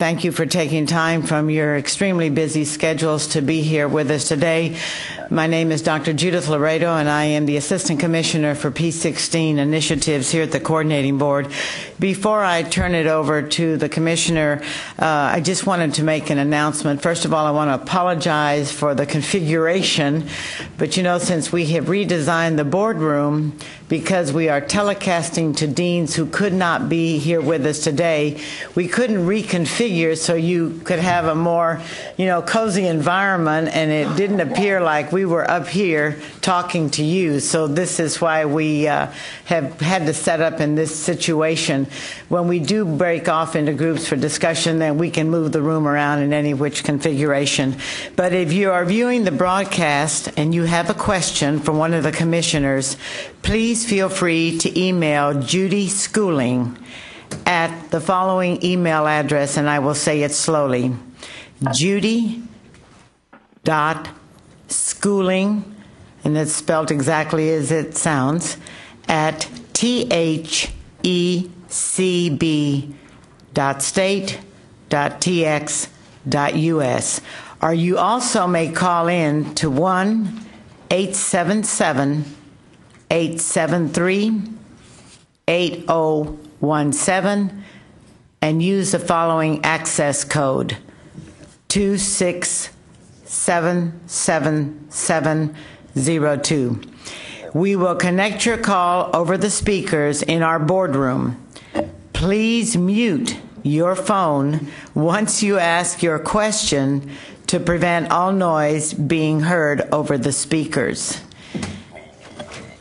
Thank you for taking time from your extremely busy schedules to be here with us today. My name is Dr. Judith Laredo, and I am the Assistant Commissioner for P16 Initiatives here at the Coordinating Board. Before I turn it over to the Commissioner, I just wanted to make an announcement. First of all, I want to apologize for the configuration, but you know, since we have redesigned the boardroom, because we are telecasting to deans who could not be here with us today, we couldn't reconfigure so you could have a more, cozy environment, and it didn't appear like we were up here talking to you. So this is why we have had to set up in this situation. When we do break off into groups for discussion, then we can move the room around in any which configuration. But if you are viewing the broadcast and you have a question for one of the commissioners, please feel free to email Judy Schooling at the following email address, and I will say it slowly. Judy.schooling, and it's spelled exactly as it sounds, at thecb.state.tx.us. Or you also may call in to 1-877-873-8017 and use the following access code, 2677702. We will connect your call over the speakers in our boardroom. Please mute your phone once you ask your question to prevent all noise being heard over the speakers.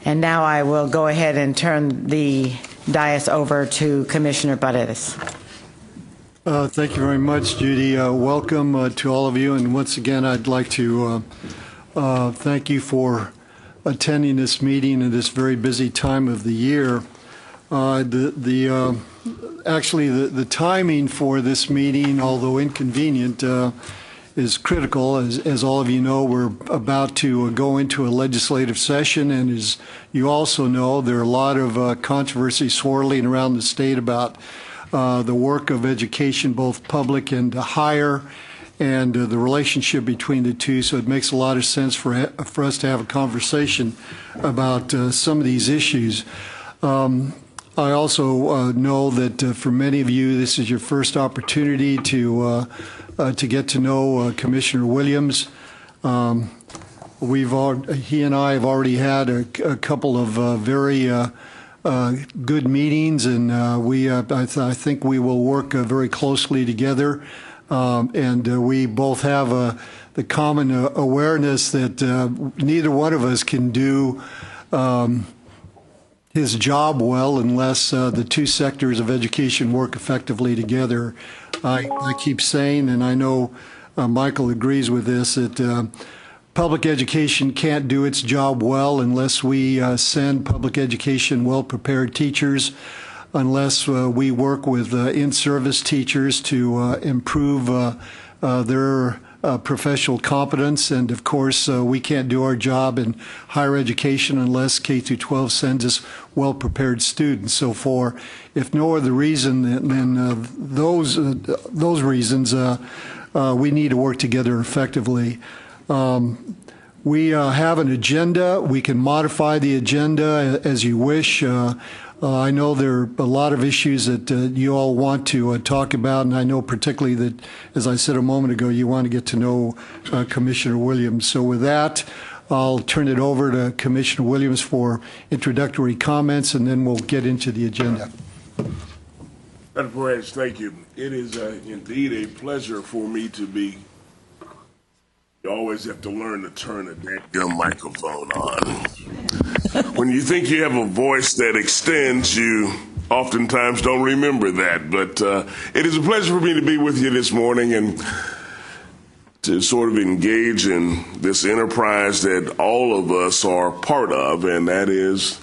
And now I will go ahead and turn the dais over to Commissioner Paredes. Thank you very much, Judy. Welcome to all of you. And once again, I'd like to thank you for attending this meeting at this very busy time of the year. Actually, the timing for this meeting, although inconvenient, is critical. As all of you know, we're about to go into a legislative session, and as you also know, there are a lot of controversy swirling around the state about the work of education, both public and higher, and the relationship between the two. So it makes a lot of sense for us to have a conversation about some of these issues. I also know that for many of you, this is your first opportunity to get to know Commissioner Williams. He and I have already had a couple of very good meetings, and I think we will work very closely together. And we both have the common awareness that neither one of us can do his job well unless the two sectors of education work effectively together. I keep saying, and I know Michael agrees with this, that public education can't do its job well unless we send public education well-prepared teachers, unless we work with in-service teachers to improve their professional competence. And of course, we can't do our job in higher education unless K-12 sends us well-prepared students. So for, if no other reason than those reasons, we need to work together effectively. We have an agenda. We can modify the agenda as you wish. I know there are a lot of issues that you all want to talk about, and I know particularly that, as I said a moment ago, you want to get to know Commissioner Williams. So with that, I'll turn it over to Commissioner Williams for introductory comments, and then we'll get into the agenda. Dr. Perez, thank you. It is indeed a pleasure for me to be. You always have to learn to turn a damn microphone on. When you think you have a voice that extends, you oftentimes don't remember that. But it is a pleasure for me to be with you this morning and to sort of engage in this enterprise that all of us are part of, and that is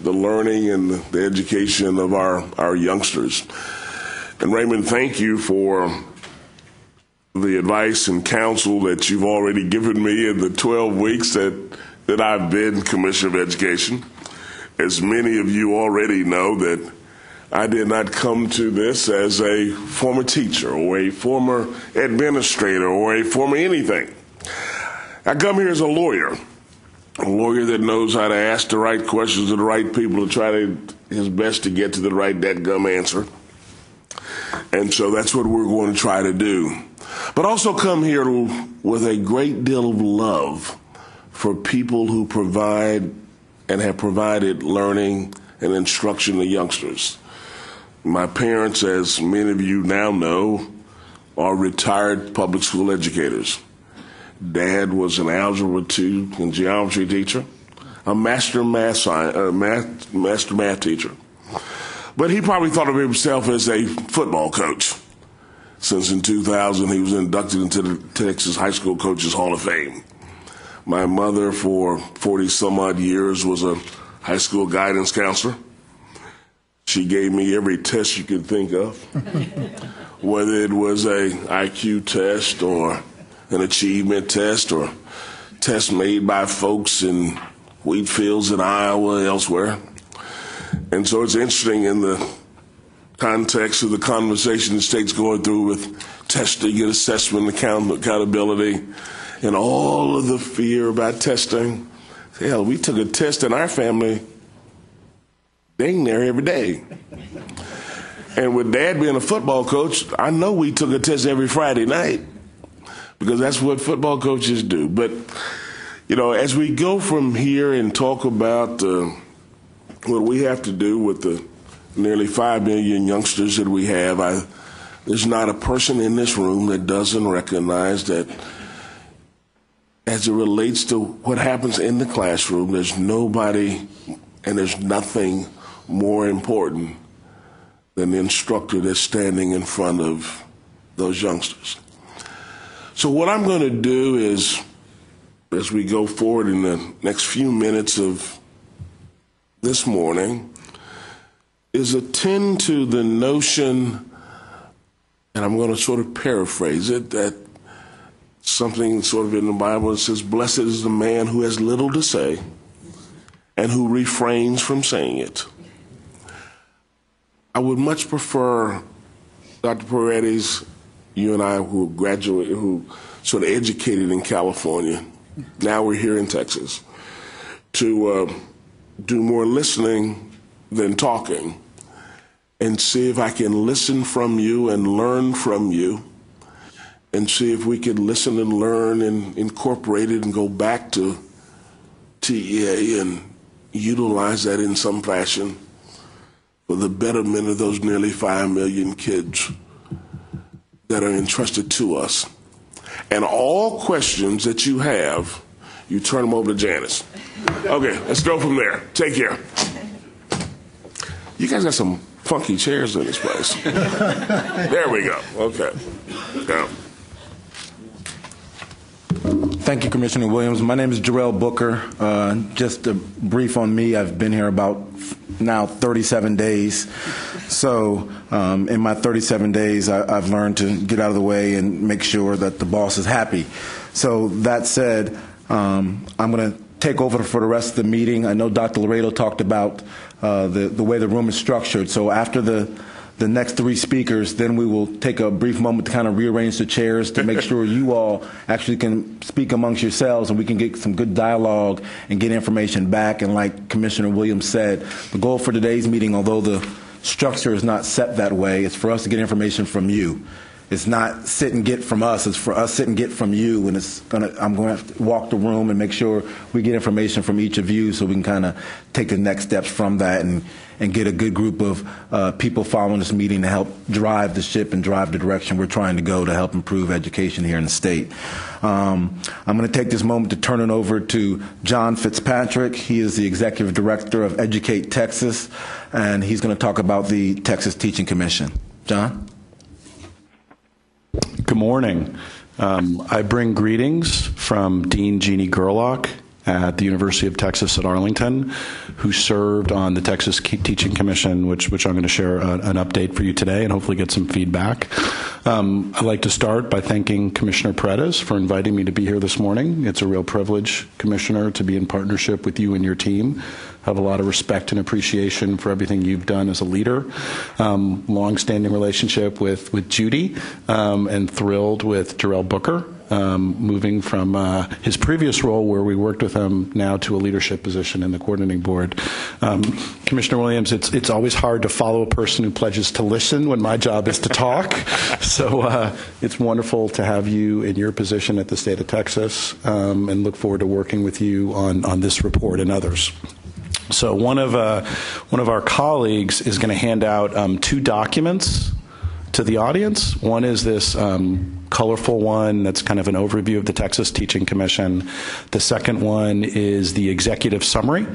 the learning and the education of our youngsters. And Raymond, thank you for the advice and counsel that you've already given me in the 12 weeks that I've been Commissioner of Education. As many of you already know, that I did not come to this as a former teacher or a former administrator or a former anything. I come here as a lawyer that knows how to ask the right questions to the right people to try his best to get to the right dadgum answer. And so that's what we're going to try to do. But also come here with a great deal of love for people who provide and have provided learning and instruction to youngsters. My parents, as many of you now know, are retired public school educators. Dad was an Algebra 2 and geometry teacher, a master math teacher. But he probably thought of himself as a football coach, since in 2000 he was inducted into the Texas High School Coaches Hall of Fame. My mother, for 40-some-odd years, was a high school guidance counselor. She gave me every test you could think of, whether it was a IQ test or an achievement test or tests made by folks in wheat fields in Iowa, elsewhere. And so it's interesting in the context of the conversation the state's going through with testing and assessment, accountability, and all of the fear about testing. Hell, we took a test in our family dang near every day. And with Dad being a football coach, I know we took a test every Friday night because that's what football coaches do. But, you know, as we go from here and talk about what we have to do with the nearly 5 million youngsters that we have, there's not a person in this room that doesn't recognize that as it relates to what happens in the classroom, there's nobody and there's nothing more important than the instructor that's standing in front of those youngsters. So what I'm going to do is, as we go forward in the next few minutes of this morning, is attend to the notion, and I'm going to sort of paraphrase it, that something sort of in the Bible that says, "Blessed is the man who has little to say and who refrains from saying it." I would much prefer, Dr. Paredes, you and I who graduated, who sort of educated in California, now we're here in Texas, to do more listening than talking and see if I can listen from you and learn from you and see if we can listen and learn and incorporate it and go back to TEA and utilize that in some fashion for the betterment of those nearly 5 million kids that are entrusted to us. And all questions that you have, you turn them over to Janice. Okay, let's go from there. Take care. You guys got some funky chairs in this place. There we go. Okay. Yeah. Thank you, Commissioner Williams. My name is Jarrell Booker. Just a brief on me. I've been here about now 37 days. So in my 37 days, I've learned to get out of the way and make sure that the boss is happy. So that said, I'm going to take over for the rest of the meeting. I know Dr. Laredo talked about the way the room is structured. So after the next 3 speakers, then we will take a brief moment to kind of rearrange the chairs to make sure you all actually can speak amongst yourselves and we can get some good dialogue and get information back. And like Commissioner Williams said, the goal for today's meeting, although the structure is not set that way, is for us to get information from you. It's not sit and get from us. It's for us sit and get from you. And I'm going to have to walk the room and make sure we get information from each of you so we can kind of take the next steps from that and get a good group of people following this meeting to help drive the ship and drive the direction we're trying to go to help improve education here in the state. I'm going to take this moment to turn it over to John Fitzpatrick. He is the Executive Director of Educate Texas, and he's going to talk about the Texas Teaching Commission. John? Good morning. I bring greetings from Dean Jeannie Gerlach at the University of Texas at Arlington, who served on the Texas Teaching Commission, which I'm going to share an update for you today and hopefully get some feedback. I'd like to start by thanking Commissioner Paredes for inviting me to be here this morning. It's a real privilege, Commissioner, to be in partnership with you and your team. I have a lot of respect and appreciation for everything you've done as a leader. Long-standing relationship with Judy, and thrilled with Jarrell Booker, moving from his previous role where we worked with him now to a leadership position in the coordinating board. Commissioner Williams, it's always hard to follow a person who pledges to listen when my job is to talk. So it's wonderful to have you in your position at the state of Texas, and look forward to working with you on this report and others. So one of our colleagues is going to hand out 2 documents to the audience. One is this colorful one that's kind of an overview of the Texas Teaching Commission. The second one is the executive summary,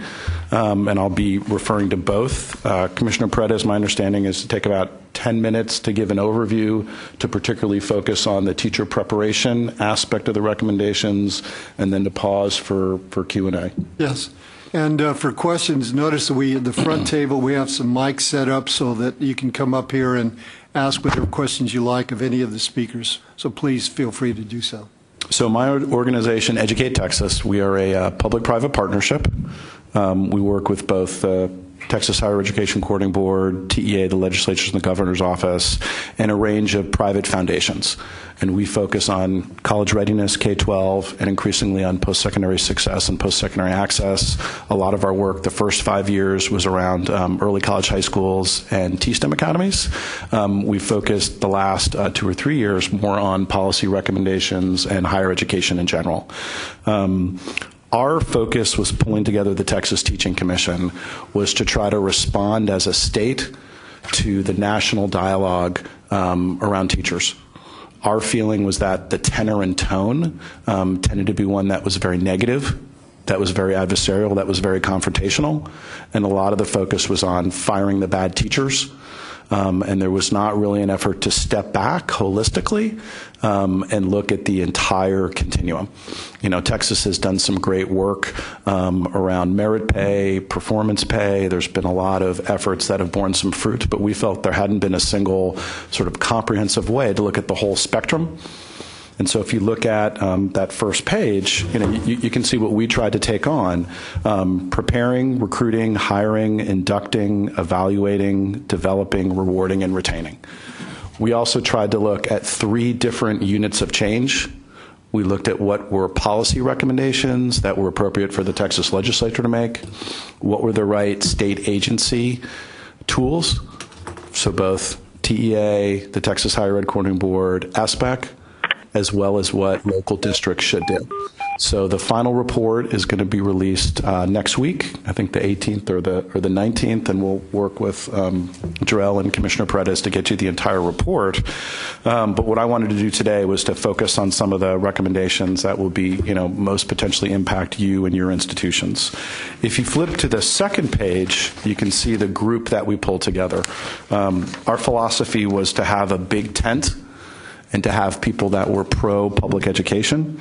and I'll be referring to both. Commissioner Paredes, my understanding is to take about 10 minutes to give an overview, to particularly focus on the teacher preparation aspect of the recommendations, and then to pause for Q&A. Yes. And for questions, notice that at the front table we have some mics set up so that you can come up here and ask whatever questions you like of any of the speakers. So please feel free to do so. So my organization, Educate Texas, we are a public-private partnership. We work with both Texas Higher Education Coordinating Board, TEA, the legislatures and the governor's office, and a range of private foundations. And we focus on college readiness, K-12, and increasingly on post-secondary success and post-secondary access. A lot of our work the first 5 years was around early college, high schools, and T-STEM academies. We focused the last 2 or 3 years more on policy recommendations and higher education in general. Our focus was pulling together the Texas Teaching Commission was to try to respond as a state to the national dialogue around teachers. Our feeling was that the tenor and tone tended to be one that was very negative, that was very adversarial, that was very confrontational, and a lot of the focus was on firing the bad teachers. And there was not really an effort to step back holistically and look at the entire continuum. You know, Texas has done some great work around merit pay, performance pay. There's been a lot of efforts that have borne some fruit, but we felt there hadn't been a single sort of comprehensive way to look at the whole spectrum. And so if you look at that first page, you can see what we tried to take on: preparing, recruiting, hiring, inducting, evaluating, developing, rewarding, and retaining. We also tried to look at 3 different units of change. We looked at what were policy recommendations that were appropriate for the Texas legislature to make, what were the right state agency tools, so both TEA, the Texas Higher Ed Coordinating Board, SBEC, as well as what local districts should do. So the final report is going to be released next week, I think the 18th or the 19th, and we'll work with Jarrell and Commissioner Paredes to get you the entire report. But what I wanted to do today was to focus on some of the recommendations that will be, most potentially impact you and your institutions. If you flip to the second page, you can see the group that we pulled together. Our philosophy was to have a big tent and to have people that were pro-public education.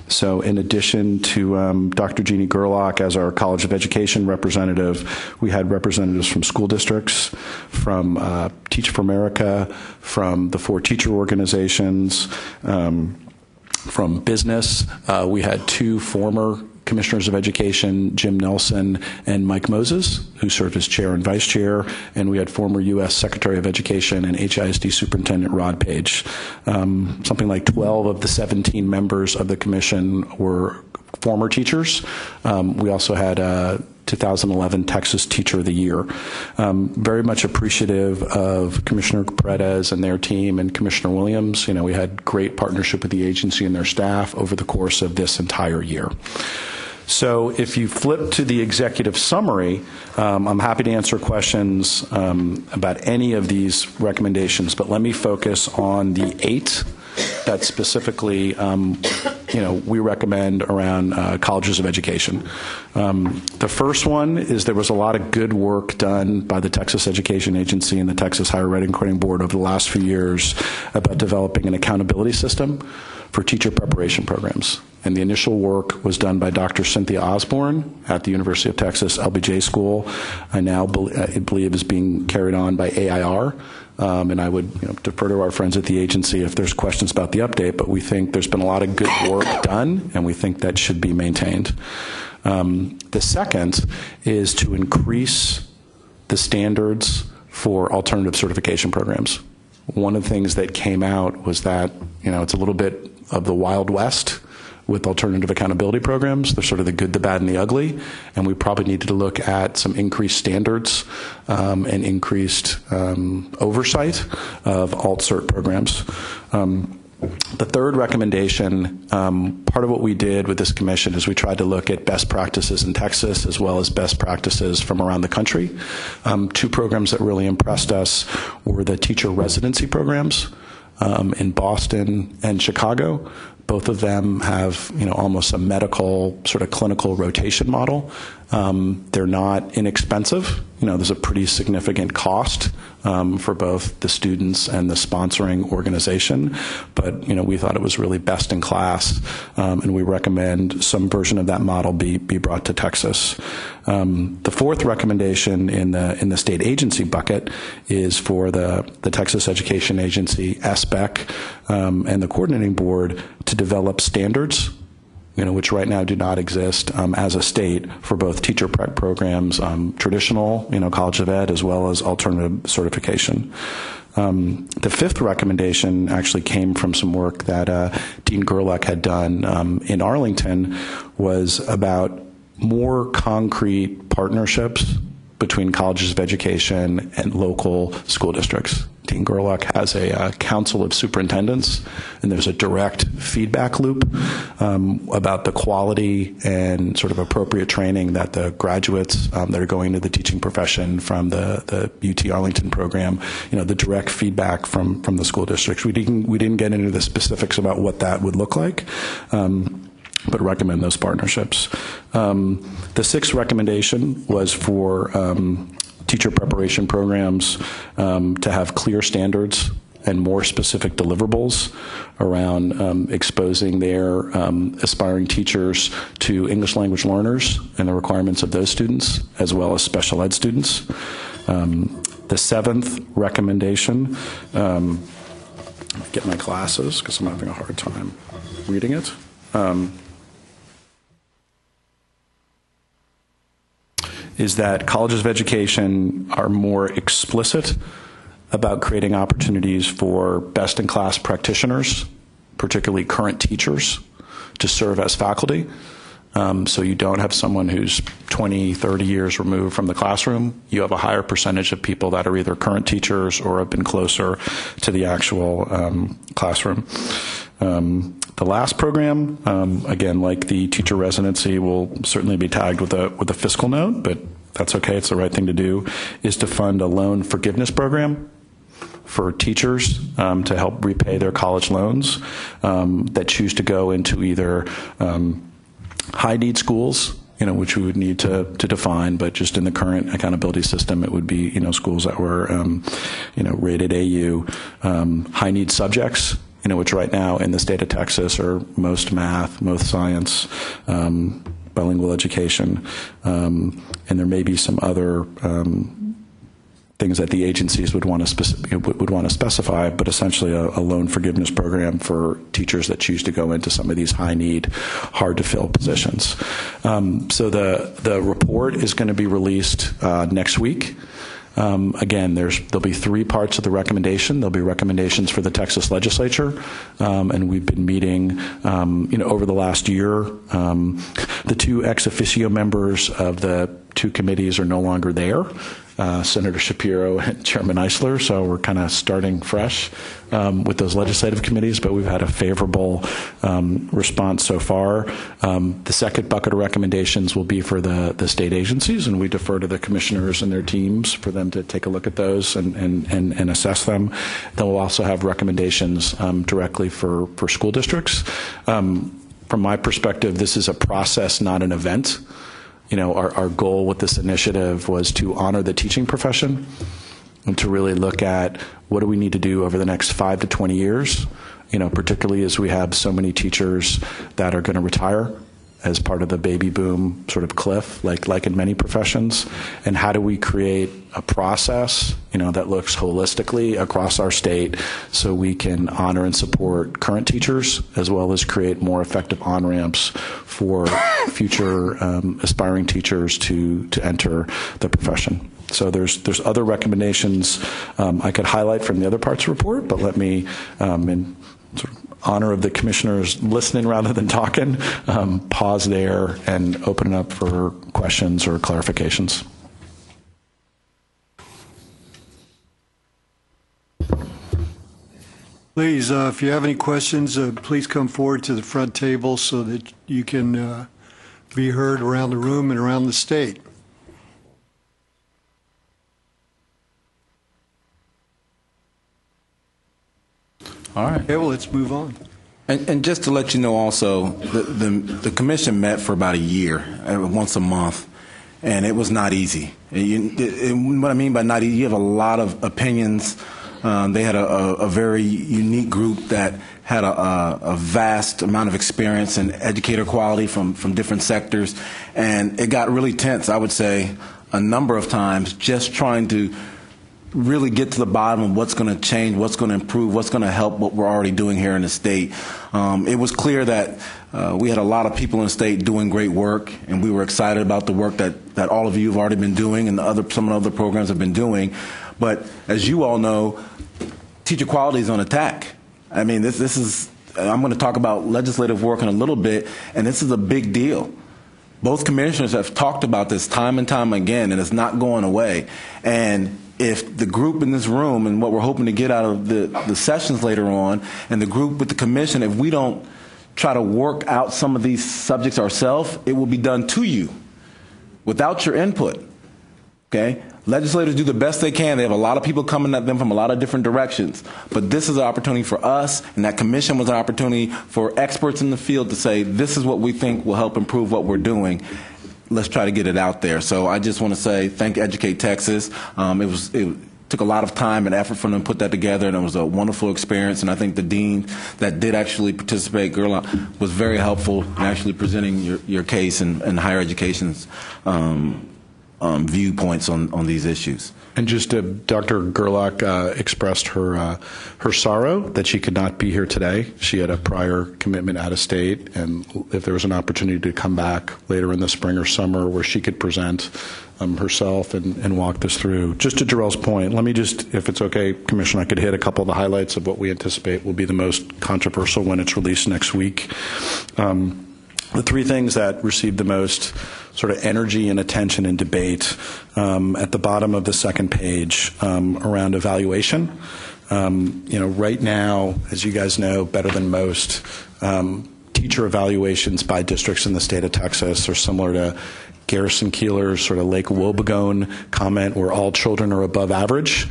So in addition to Dr. Jeannie Gerlach as our College of Education representative, we had representatives from school districts, from Teach for America, from the 4 teacher organizations, from business. We had 2 former commissioners of education, Jim Nelson and Mike Moses, who served as chair and vice chair, and we had former U.S. Secretary of Education and HISD Superintendent Rod Page. Something like 12 of the 17 members of the commission were former teachers. We also had 2011 Texas Teacher of the Year. Very much appreciative of Commissioner Paredes and their team and Commissioner Williams. We had great partnership with the agency and their staff over the course of this entire year. So if you flip to the executive summary, I'm happy to answer questions about any of these recommendations, but let me focus on the 8 that specifically we recommend around colleges of education. The first one is there was a lot of good work done by the Texas Education Agency and the Texas Higher Ed and Coordinating Board over the last few years about developing an accountability system for teacher preparation programs. And the initial work was done by Dr. Cynthia Osborne at the University of Texas LBJ School. I now believe is being carried on by AIR, and I would defer to our friends at the agency if there's questions about the update, but we think there's been a lot of good work done, and we think that should be maintained. The second is to increase the standards for alternative certification programs. One of the things that came out was that, it's a little bit of the Wild West with alternative accountability programs. They're sort of the good, the bad, and the ugly, and we probably needed to look at some increased standards and increased oversight of alt-cert programs. The third recommendation, part of what we did with this commission is we tried to look at best practices in Texas as well as best practices from around the country. Two programs that really impressed us were the teacher residency programs in Boston and Chicago. Both of them have, almost a medical sort of clinical rotation model. They're not inexpensive. There's a pretty significant cost for both the students and the sponsoring organization. But, we thought it was really best in class, and we recommend some version of that model be brought to Texas. The fourth recommendation in the state agency bucket is for the Texas Education Agency, SBEC, and the coordinating board to develop standards, which right now do not exist as a state for both teacher prep programs, traditional, College of Ed, as well as alternative certification. The fifth recommendation actually came from some work that Dean Gerlach had done in Arlington, was about more concrete partnerships between colleges of education and local school districts. Dean Gerlach has a council of superintendents, and there's a direct feedback loop about the quality and sort of appropriate training that the graduates that are going into the teaching profession from the UT Arlington program, the direct feedback from the school districts. We didn't get into the specifics about what that would look like, but recommend those partnerships. The sixth recommendation was for teacher preparation programs to have clear standards and more specific deliverables around exposing their aspiring teachers to English language learners and the requirements of those students, as well as special ed students. The seventh recommendation, get my glasses because I'm having a hard time reading it. Is that colleges of education are more explicit about creating opportunities for best-in-class practitioners, particularly current teachers, to serve as faculty. So you don't have someone who's 20, 30 years removed from the classroom. You have a higher percentage of people that are either current teachers or have been closer to the actual classroom. The last program, again, like the teacher residency, will certainly be tagged with a fiscal note, but that's okay. It's the right thing to do, is to fund a loan forgiveness program for teachers to help repay their college loans that choose to go into either high-need schools, which we would need to define, but just in the current accountability system, it would be, schools that were, rated AU, high-need subjects, which right now in the state of Texas are most math, most science, bilingual education, and there may be some other things that the agencies would want to specify, but essentially a loan forgiveness program for teachers that choose to go into some of these high-need, hard-to-fill positions. So the report is going to be released next week. Again, there'll be three parts of the recommendation. There'll be recommendations for the Texas legislature, and we've been meeting, over the last year. The two ex officio members of the two committees are no longer there. Senator Shapiro and Chairman Eisler, so we're kind of starting fresh with those legislative committees, but we've had a favorable response so far. The second bucket of recommendations will be for the state agencies, and we defer to the commissioners and their teams for them to take a look at those and assess them. Then we'll also have recommendations directly for school districts. From my perspective, this is a process, not an event. Our goal with this initiative was to honor the teaching profession and to really look at what do we need to do over the next 5 to 20 years, particularly as we have so many teachers that are going to retire as part of the baby boom sort of cliff, like in many professions? And how do we create a process, that looks holistically across our state so we can honor and support current teachers as well as create more effective on-ramps for future aspiring teachers to enter the profession? So there's other recommendations I could highlight from the other parts of the report, but let me, in sort of honor of the commissioners listening rather than talking, pause there and open it up for questions or clarifications. Please, if you have any questions, please come forward to the front table so that you can be heard around the room and around the state. All right. Okay, well, let's move on. And just to let you know also, the commission met for about a year, once a month, and it was not easy. What I mean by not easy, you have a lot of opinions. They had a very unique group that had a vast amount of experience in educator quality from different sectors, and it got really tense, I would say, a number of times, just trying to really get to the bottom of what's going to change, what's going to improve, what's going to help what we're already doing here in the state. It was clear that we had a lot of people in the state doing great work, and we were excited about the work that all of you have already been doing and some of the other programs have been doing. But as you all know, teacher quality is on attack. I mean, this is, I'm going to talk about legislative work in a little bit, and this is a big deal. Both commissioners have talked about this time and time again, and it's not going away. And if the group in this room and what we're hoping to get out of the sessions later on, and the group with the commission, if we don't try to work out some of these subjects ourselves, it will be done to you without your input. Okay? Legislators do the best they can. They have a lot of people coming at them from a lot of different directions. But this is an opportunity for us, and that commission was an opportunity for experts in the field to say, this is what we think will help improve what we're doing. Let's try to get it out there. So I just want to say thank Educate Texas. It took a lot of time and effort for them to put that together, and it was a wonderful experience. And I think the dean that did actually participate, Gerlach, was very helpful in actually presenting your case and higher education's viewpoints on these issues. And just Dr. Gerlach expressed her sorrow that she could not be here today. She had a prior commitment out of state, and if there was an opportunity to come back later in the spring or summer where she could present herself and walk this through. Just to Jarrell's point, let me just, if it's okay, Commissioner, I could hit a couple of the highlights of what we anticipate will be the most controversial when it's released next week. The three things that received the most sort of energy and attention and debate at the bottom of the second page around evaluation. Right now, as you guys know better than most, teacher evaluations by districts in the state of Texas are similar to Garrison Keillor's sort of Lake Wobegon comment where all children are above average.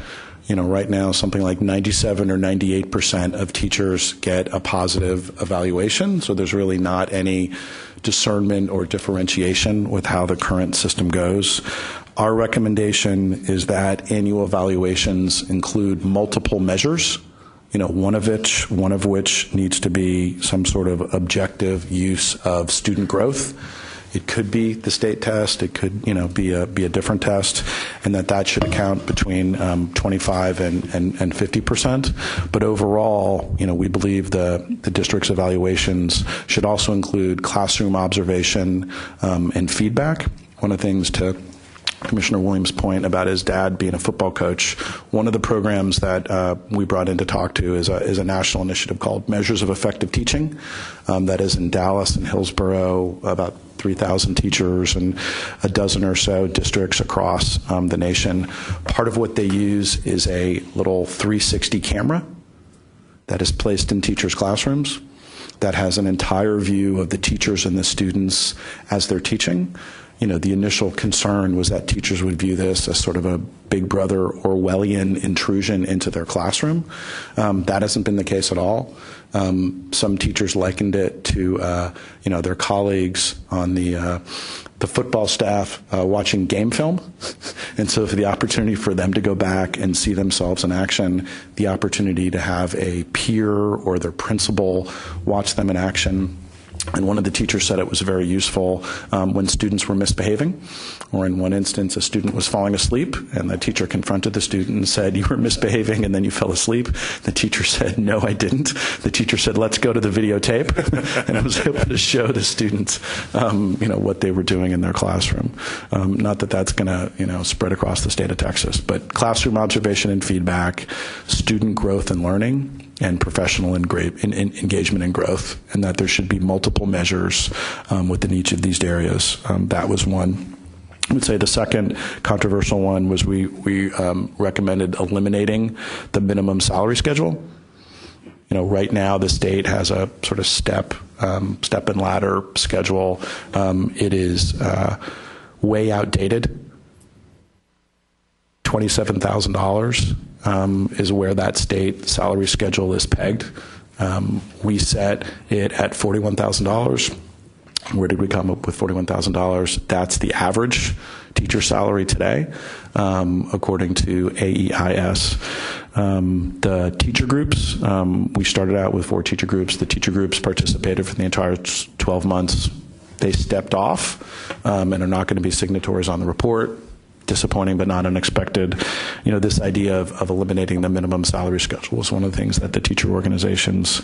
Right now, something like 97 or 98% of teachers get a positive evaluation, so there's really not any discernment or differentiation with how the current system goes. Our recommendation is that annual evaluations include multiple measures, one of which needs to be some sort of objective use of student growth. It could be the state test. It could, be a different test, and that should account between 25 and 50%. But overall, we believe the district's evaluations should also include classroom observation and feedback. One of the things to Commissioner Williams' point about his dad being a football coach, one of the programs that we brought in to talk to is a national initiative called Measures of Effective Teaching that is in Dallas and Hillsborough, about 3,000 teachers and a dozen or so districts across the nation. Part of what they use is a little 360 camera that is placed in teachers' classrooms that has an entire view of the teachers and the students as they're teaching. The initial concern was that teachers would view this as sort of a Big Brother Orwellian intrusion into their classroom. That hasn't been the case at all. Some teachers likened it to, their colleagues on the football staff watching game film. And so for the opportunity for them to go back and see themselves in action, the opportunity to have a peer or their principal watch them in action, And one of the teachers said it was very useful when students were misbehaving, or in one instance, a student was falling asleep, and the teacher confronted the student and said, "You were misbehaving, and then you fell asleep." The teacher said, "No, I didn't." The teacher said, "Let's go to the videotape," and I was able to show the students, what they were doing in their classroom. Not that that's going to, spread across the state of Texas, but classroom observation and feedback, student growth and learning, and professional engagement and growth, and that there should be multiple measures within each of these areas. That was one. I would say the second controversial one was we recommended eliminating the minimum salary schedule. Right now the state has a sort of step and ladder schedule. It is way outdated. $27,000 is where that state salary schedule is pegged. We set it at $41,000. Where did we come up with $41,000? That's the average teacher salary today, according to AEIS. The teacher groups, we started out with 4 teacher groups. The teacher groups participated for the entire 12 months. They stepped off and are not going to be signatories on the report. Disappointing, but not unexpected. This idea of eliminating the minimum salary schedule was one of the things that the teacher organizations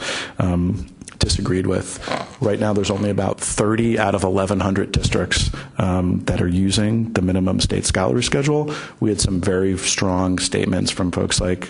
disagreed with. Right now, there's only about 30 out of 1,100 districts that are using the minimum state salary schedule. We had some very strong statements from folks like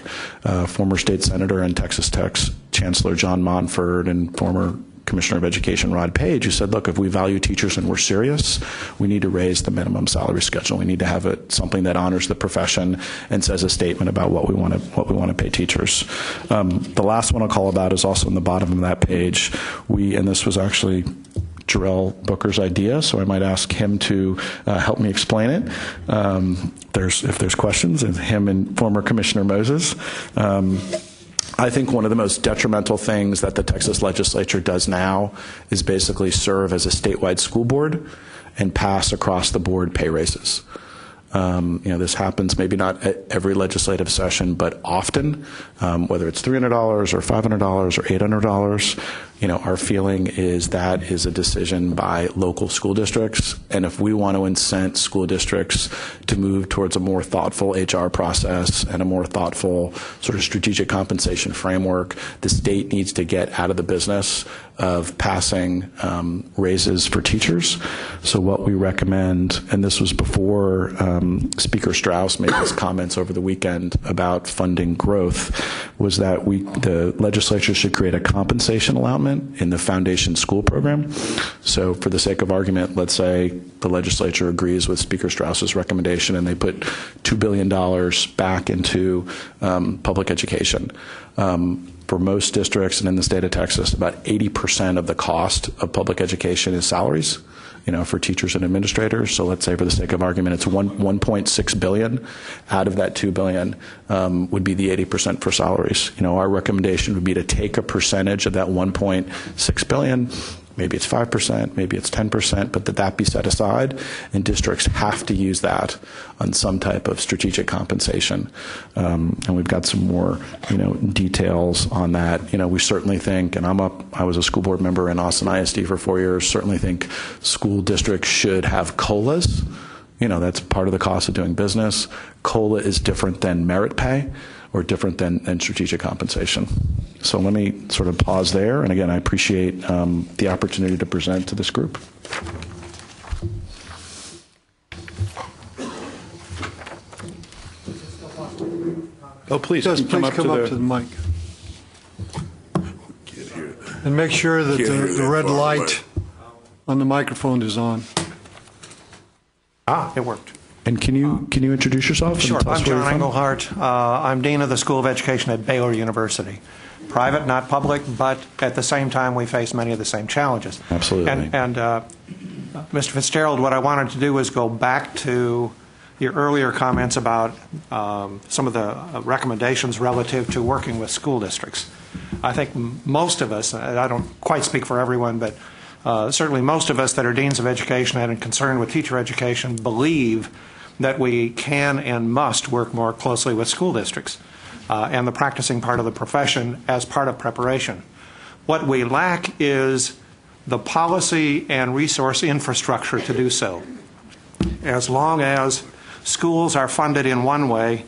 former state senator and Texas Tech's Chancellor John Montford and former Commissioner of Education Rod Page, who said, look, if we value teachers and we're serious, we need to raise the minimum salary schedule. We need to have it something that honors the profession and says a statement about what we want to pay teachers. The last one I'll call about is also in the bottom of that page. And this was actually Jarrell Booker's idea, so I might ask him to help me explain it. If there's questions, and him and former Commissioner Moses. I think one of the most detrimental things that the Texas legislature does now is basically serve as a statewide school board and pass across the board pay raises. This happens maybe not at every legislative session, but often, whether it's $300 or $500 or $800. Our feeling is that is a decision by local school districts, and if we want to incent school districts to move towards a more thoughtful HR process and a more thoughtful sort of strategic compensation framework, the state needs to get out of the business of passing raises for teachers. So what we recommend, and this was before Speaker Strauss made his comments over the weekend about funding growth, was that the legislature should create a compensation allotment in the foundation school program. So for the sake of argument, let's say the legislature agrees with Speaker Strauss's recommendation and they put $2 billion back into public education. For most districts and in the state of Texas, about 80% of the cost of public education is salaries, for teachers and administrators. So let's say for the sake of argument, it's $1.6 billion. Out of that $2 billion would be the 80% for salaries. Our recommendation would be to take a percentage of that $1.6 billion. Maybe it's 5%, maybe it's 10%, but that be set aside, and districts have to use that on some type of strategic compensation. And we've got some more, details on that. We certainly think, and I was a school board member in Austin ISD for 4 years, certainly think school districts should have COLAs. That's part of the cost of doing business. COLA is different than merit pay or different than strategic compensation. So let me sort of pause there. And again, I appreciate the opportunity to present to this group. Oh, please, Please come up to the mic. And make sure that the red light on the microphone is on. It worked. And can you introduce yourself? Sure. I'm John Engelhardt. I'm Dean of the School of Education at Baylor University. Private, not public, but at the same time we face many of the same challenges. Absolutely. And Mr. Fitzgerald, what I wanted to do was go back to your earlier comments about some of the recommendations relative to working with school districts. I think most of us, I don't quite speak for everyone, but certainly most of us that are deans of education and concerned with teacher education believe that we can and must work more closely with school districts and the practicing part of the profession as part of preparation. What we lack is the policy and resource infrastructure to do so. As long as schools are funded in one way,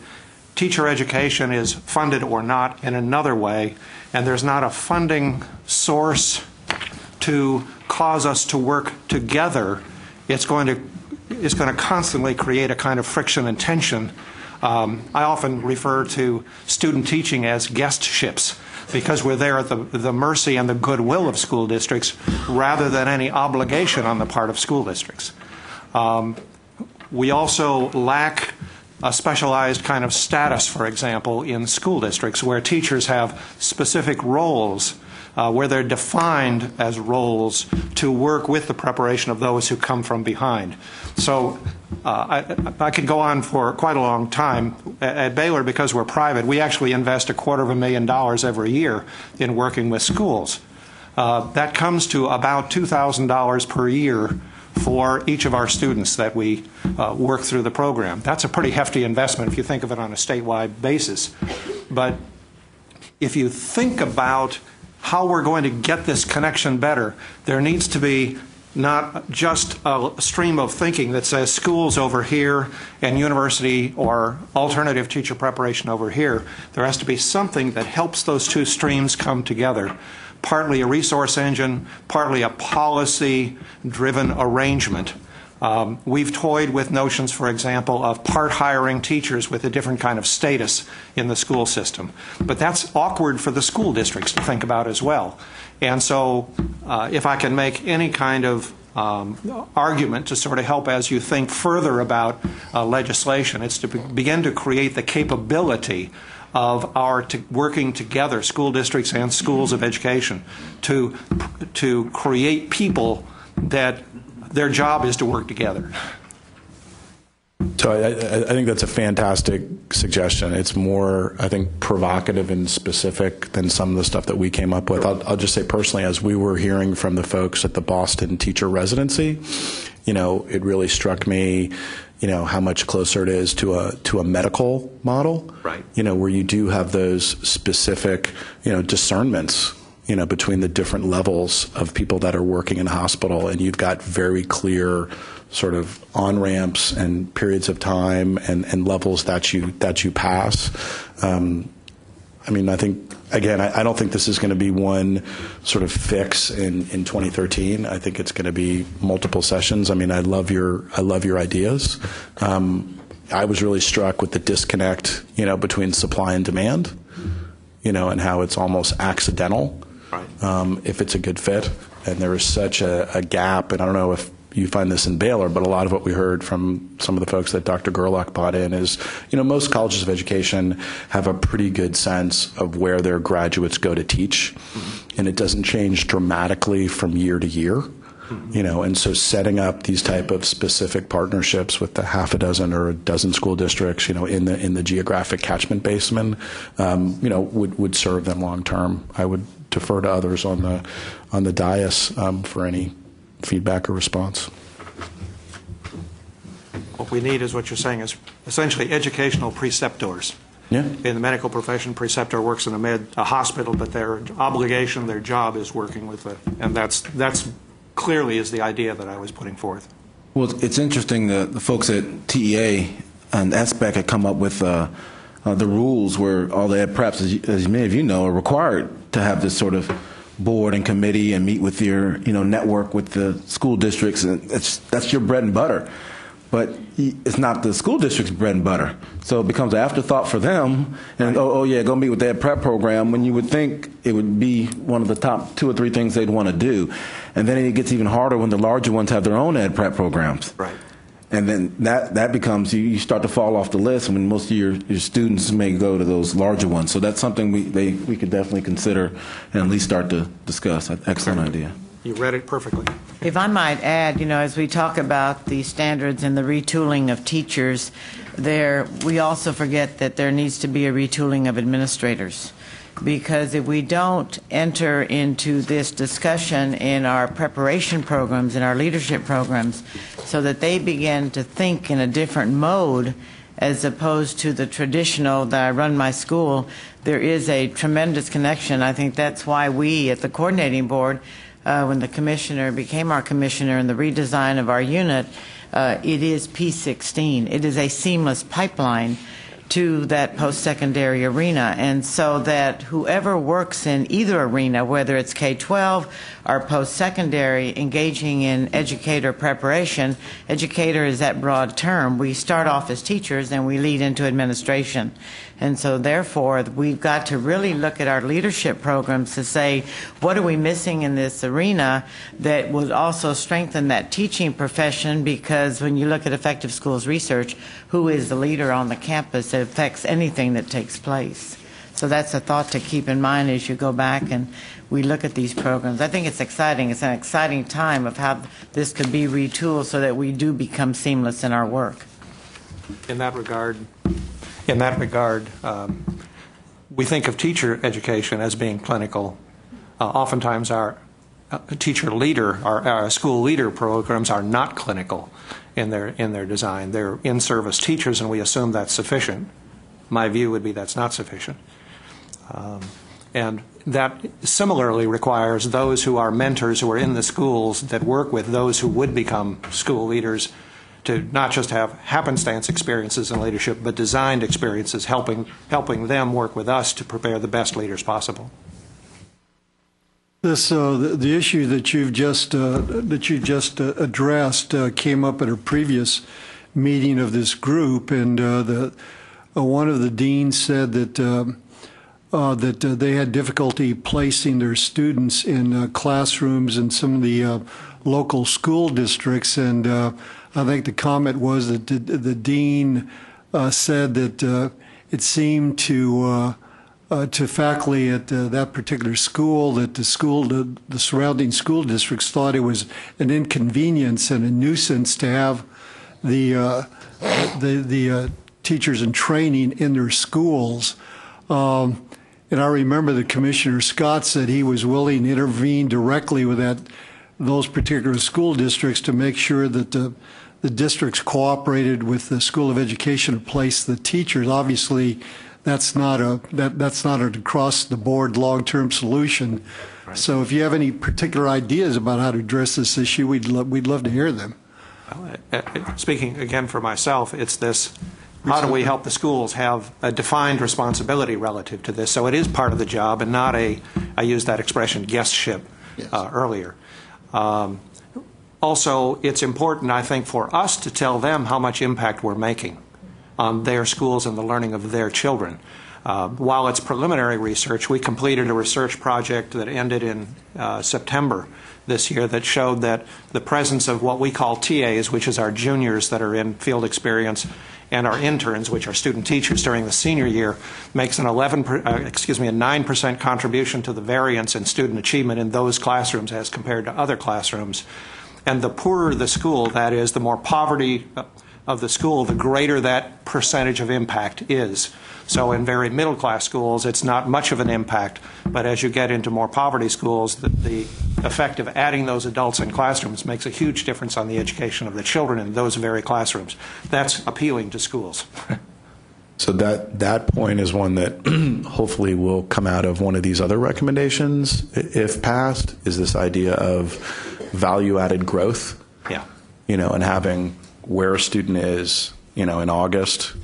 teacher education is funded or not in another way, and there's not a funding source to cause us to work together, it's going to constantly create a kind of friction and tension. I often refer to student teaching as guest ships, because we're there at the mercy and the goodwill of school districts rather than any obligation on the part of school districts. We also lack a specialized kind of status, for example, in school districts where teachers have specific roles, where they're defined as roles to work with the preparation of those who come from behind. So I could go on for quite a long time. At Baylor, because we're private, we actually invest $250,000 every year in working with schools. That comes to about $2,000 per year for each of our students that we work through the program. That's a pretty hefty investment if you think of it on a statewide basis. But if you think about how we're going to get this connection better, there needs to be not just a stream of thinking that says schools over here and university or alternative teacher preparation over here. There has to be something that helps those two streams come together. Partly a resource engine, partly a policy-driven arrangement. We've toyed with notions, for example, of part-hiring teachers with a different kind of status in the school system. But that's awkward for the school districts to think about as well. And so if I can make any kind of argument to sort of help as you think further about legislation, it's to begin to create the capability of our working together, school districts and schools of education, to create people that their job is to work together. So I think that's a fantastic suggestion. It's more, I think, provocative and specific than some of the stuff that we came up with. I'll just say personally, as we were hearing from the folks at the Boston teacher residency, it really struck me, how much closer it is to a medical model, right? Where you do have those specific, discernments, between the different levels of people that are working in a hospital, and you've got very clear sort of on-ramps and periods of time and levels that you pass. I think, again, I don't think this is going to be one sort of fix in 2013. I think it's going to be multiple sessions. I love your ideas. I was really struck with the disconnect, between supply and demand, and how it's almost accidental, right, if it's a good fit. And there is such a gap, and I don't know if you find this in Baylor, but a lot of what we heard from some of the folks that Dr. Gerlach brought in is, most colleges of education have a pretty good sense of where their graduates go to teach, and it doesn't change dramatically from year to year. And so setting up these type of specific partnerships with the half a dozen or a dozen school districts, in the geographic catchment basin, would serve them long term. I would defer to others on the dais for any feedback or response. What we need is what you're saying is essentially educational preceptors. Yeah. In the medical profession, preceptor works in a hospital, but their obligation, their job is working with and that's clearly is the idea that I was putting forth. Well, it's interesting that the folks at TEA and SBEC had come up with the rules where all the ed preps, as many of you know, are required to have this sort of board and committee and meet with your network with the school districts, and that's your bread and butter. But it's not the school district's bread and butter, so it becomes an afterthought for them. And oh yeah, go meet with their prep program, when you would think it would be one of the top 2 or 3 things they'd want to do. And then it gets even harder when the larger ones have their own ed prep programs. Right. And then that becomes, you start to fall off the list when most of your students may go to those larger ones. So that's something we could definitely consider and at least start to discuss. Excellent idea. You read it perfectly. If I might add, as we talk about the standards and the retooling of teachers, we also forget that there needs to be a retooling of administrators. Because if we don't enter into this discussion in our preparation programs, in our leadership programs, so that they begin to think in a different mode as opposed to the traditional that I run my school, there is a tremendous connection. I think that's why we at the coordinating board when the commissioner became our commissioner in the redesign of our unit, it is P16. It is a seamless pipeline to that post-secondary arena, and so that whoever works in either arena, whether it's K-12 or post-secondary, engaging in educator preparation, educator is that broad term. We start off as teachers and we lead into administration. And so therefore, we've got to really look at our leadership programs to say, what are we missing in this arena that would also strengthen that teaching profession? Because when you look at effective schools research, who is the leader on the campus that affects anything that takes place? So that's a thought to keep in mind as you go back and we look at these programs. I think it's exciting. It's an exciting time of how this could be retooled so that we do become seamless in our work. In that regard, we think of teacher education as being clinical. Oftentimes our our school leader programs are not clinical in their design. They're in-service teachers, and we assume that's sufficient. My view would be that's not sufficient. And that similarly requires those who are mentors who are in the schools that work with those who would become school leaders to not just have happenstance experiences in leadership, but designed experiences, helping them work with us to prepare the best leaders possible. This the issue that you just addressed came up at a previous meeting of this group, and one of the deans said that they had difficulty placing their students in classrooms in some of the local school districts, and I think the comment was that the dean said that it seemed to faculty at that particular school that the surrounding school districts thought it was an inconvenience and a nuisance to have the teachers in training in their schools. And I remember that Commissioner Scott said he was willing to intervene directly with those particular school districts to make sure that the districts cooperated with the School of Education to place the teachers. Obviously, that's not an across the board long-term solution. Right. So if you have any particular ideas about how to address this issue, we'd love to hear them. Well, speaking again for myself, it's this: how do we help the schools have a defined responsibility relative to this? So it is part of the job and not I used that expression, guestship, yes, earlier. Also, it's important, I think, for us to tell them how much impact we're making on their schools and the learning of their children. While it's preliminary research, we completed a research project that ended in September this year that showed that the presence of what we call TAs, which is our juniors that are in field experience, and our interns, which are student teachers during the senior year, makes a 9% contribution to the variance in student achievement in those classrooms as compared to other classrooms. And the poorer the school, that is, the more poverty of the school, the greater that percentage of impact is. So in very middle-class schools, it's not much of an impact, but as you get into more poverty schools, the effect of adding those adults in classrooms makes a huge difference on the education of the children in those very classrooms. That's appealing to schools. So that point is one that hopefully will come out of one of these other recommendations, if passed, is this idea of value-added growth. Yeah. And having where a student is, in August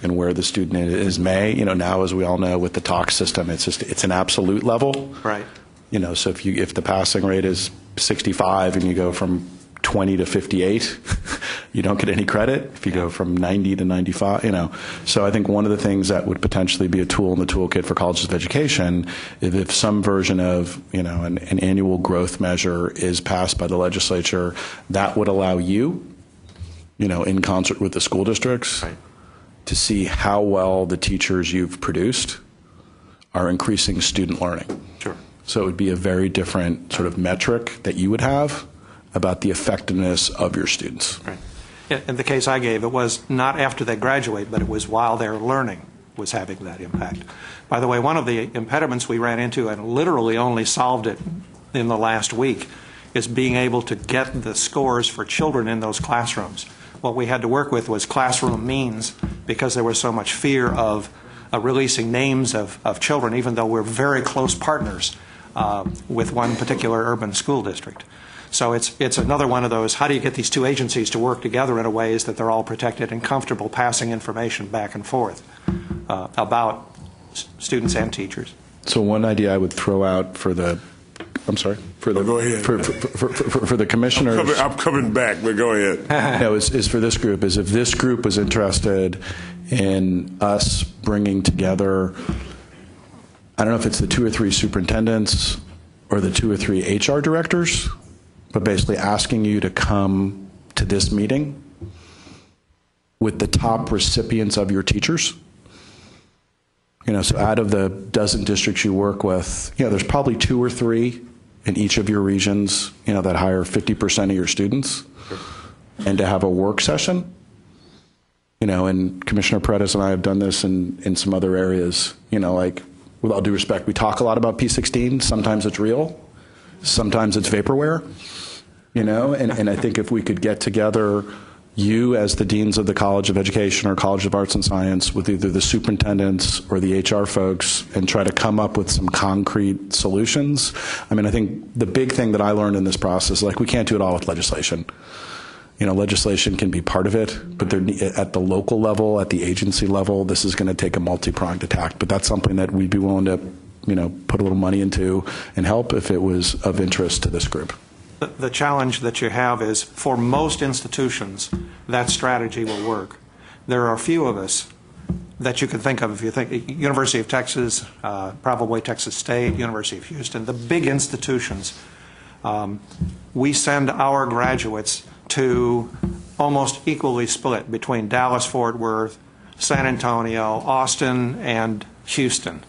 and where the student is May. Now, as we all know, with the TOCS system, it's an absolute level. Right. So if the passing rate is 65 and you go from 20 to 58, you don't get any credit. If you go from 90 to 95, So I think one of the things that would potentially be a tool in the toolkit for colleges of education is if some version of, an annual growth measure is passed by the legislature, that would allow you, in concert with the school districts, right, to see how well the teachers you've produced are increasing student learning. Sure. So it would be a very different sort of metric that you would have about the effectiveness of your students. Right. In the case I gave, it was not after they graduate, but it was while they're learning was having that impact. By the way, one of the impediments we ran into, and literally only solved it in the last week, is being able to get the scores for children in those classrooms. What we had to work with was classroom means, because there was so much fear of releasing names of children, even though we're very close partners. with one particular urban school district. So it's another one of those, how do you get these two agencies to work together in a ways that they're all protected and comfortable passing information back and forth about students and teachers. So one idea I would throw out for the, I'm sorry, for the, go ahead. For the commissioners. I'm coming back, but go ahead. No, is for this group, is if this group was interested in us bringing together, I don't know if it's the 2 or 3 superintendents or the 2 or 3 HR directors, but basically asking you to come to this meeting with the top recipients of your teachers. You know, so out of the dozen districts you work with, you know, there's probably 2 or 3 in each of your regions, you know, that hire 50% of your students. And to have a work session, you know, and Commissioner Paredes and I have done this in some other areas, you know, like, with all due respect, we talk a lot about P16. Sometimes it's real. Sometimes it's vaporware, you know, and I think if we could get together, you as the deans of the College of Education or College of Arts and Science with either the superintendents or the HR folks and try to come up with some concrete solutions. I mean, I think the big thing that I learned in this process, like we can't do it all with legislation. You know, legislation can be part of it, but at the local level, at the agency level, this is going to take a multi-pronged attack. But that's something that we'd be willing to, you know, put a little money into and help if it was of interest to this group. The challenge that you have is, for most institutions, that strategy will work. There are a few of us that you could think of. If you think University of Texas, probably Texas State, University of Houston, the big institutions, we send our graduates to almost equally split between Dallas, Fort Worth, San Antonio, Austin, and Houston.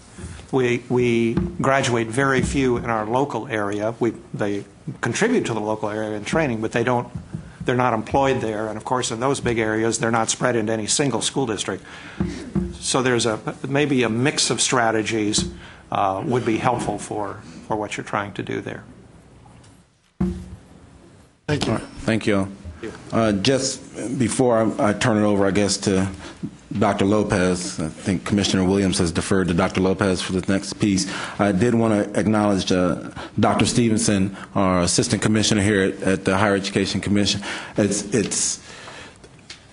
We graduate very few in our local area. They contribute to the local area in training, but they're not employed there. And of course, in those big areas, they're not spread into any single school district. So there's maybe a mix of strategies would be helpful for what you're trying to do there. Thank you. Thank you. Just before I turn it over, I guess, to Dr. Lopez, I think Commissioner Williams has deferred to Dr. Lopez for the next piece. I did want to acknowledge Dr. Stevenson, our Assistant Commissioner here at the Higher Education Commission. It's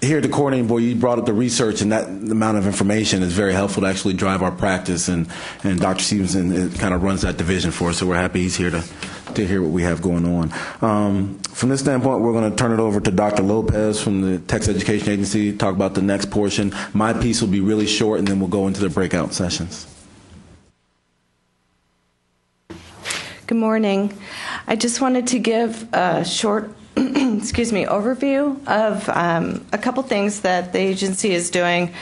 here at the Coordinating Board, you brought up the research, and that amount of information is very helpful to actually drive our practice. And Dr. Stevenson kind of runs that division for us, so we're happy he's here to hear what we have going on. From this standpoint, we're going to turn it over to Dr. Lopez from the Texas Education Agency to talk about the next portion. My piece will be really short, and then we'll go into the breakout sessions. Good morning. I just wanted to give a short overview of a couple things that the agency is doing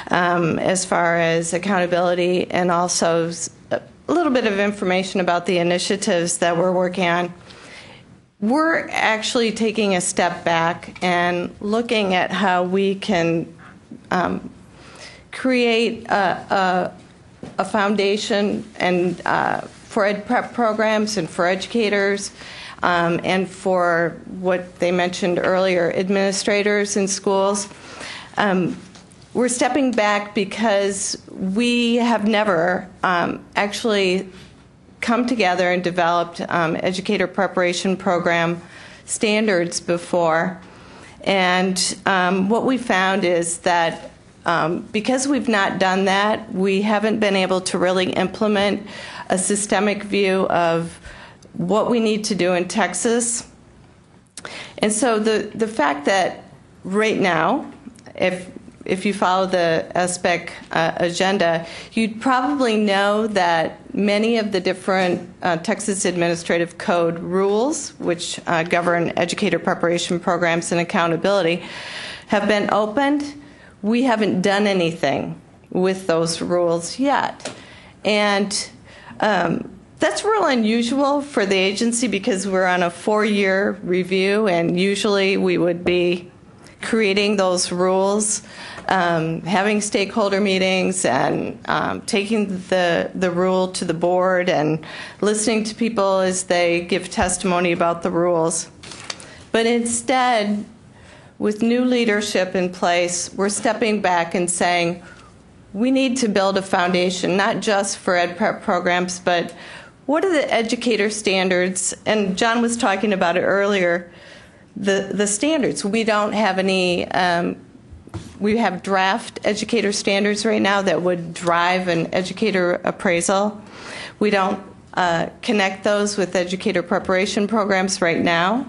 as far as accountability, and also a little bit of information about the initiatives that we're working on. We're actually taking a step back and looking at how we can create a foundation and for ed prep programs and for educators, and for what they mentioned earlier, administrators in schools. We're stepping back because we have never actually come together and developed educator preparation program standards before. And what we found is that because we've not done that, we haven't been able to really implement a systemic view of what we need to do in Texas. And so the fact that right now, if you follow the SBEC agenda, you'd probably know that many of the different Texas Administrative Code rules, which govern educator preparation programs and accountability, have been opened. We haven't done anything with those rules yet. And that's real unusual for the agency because we're on a 4-year review, and usually we would be creating those rules, having stakeholder meetings, and taking the rule to the board and listening to people as they give testimony about the rules. But instead, with new leadership in place, we're stepping back and saying, we need to build a foundation, not just for ed prep programs, but what are the educator standards? And John was talking about it earlier, the standards. We don't have any, we have draft educator standards right now that would drive an educator appraisal. We don't connect those with educator preparation programs right now.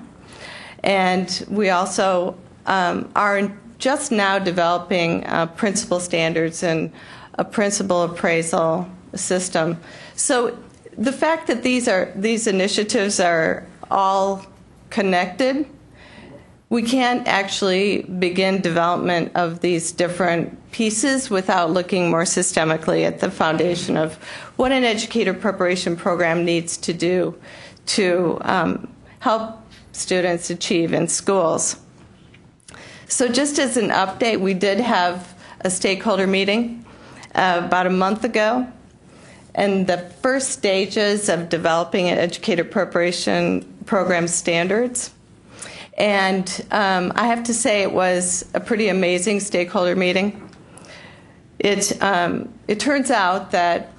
And we also are just now developing principal standards and a principal appraisal system. So the fact that these initiatives are all connected, we can't actually begin development of these different pieces without looking more systemically at the foundation of what an educator preparation program needs to do to help students achieve in schools. So just as an update, we did have a stakeholder meeting about a month ago, and the first stages of developing an educator preparation program standards. And I have to say it was a pretty amazing stakeholder meeting. It turns out that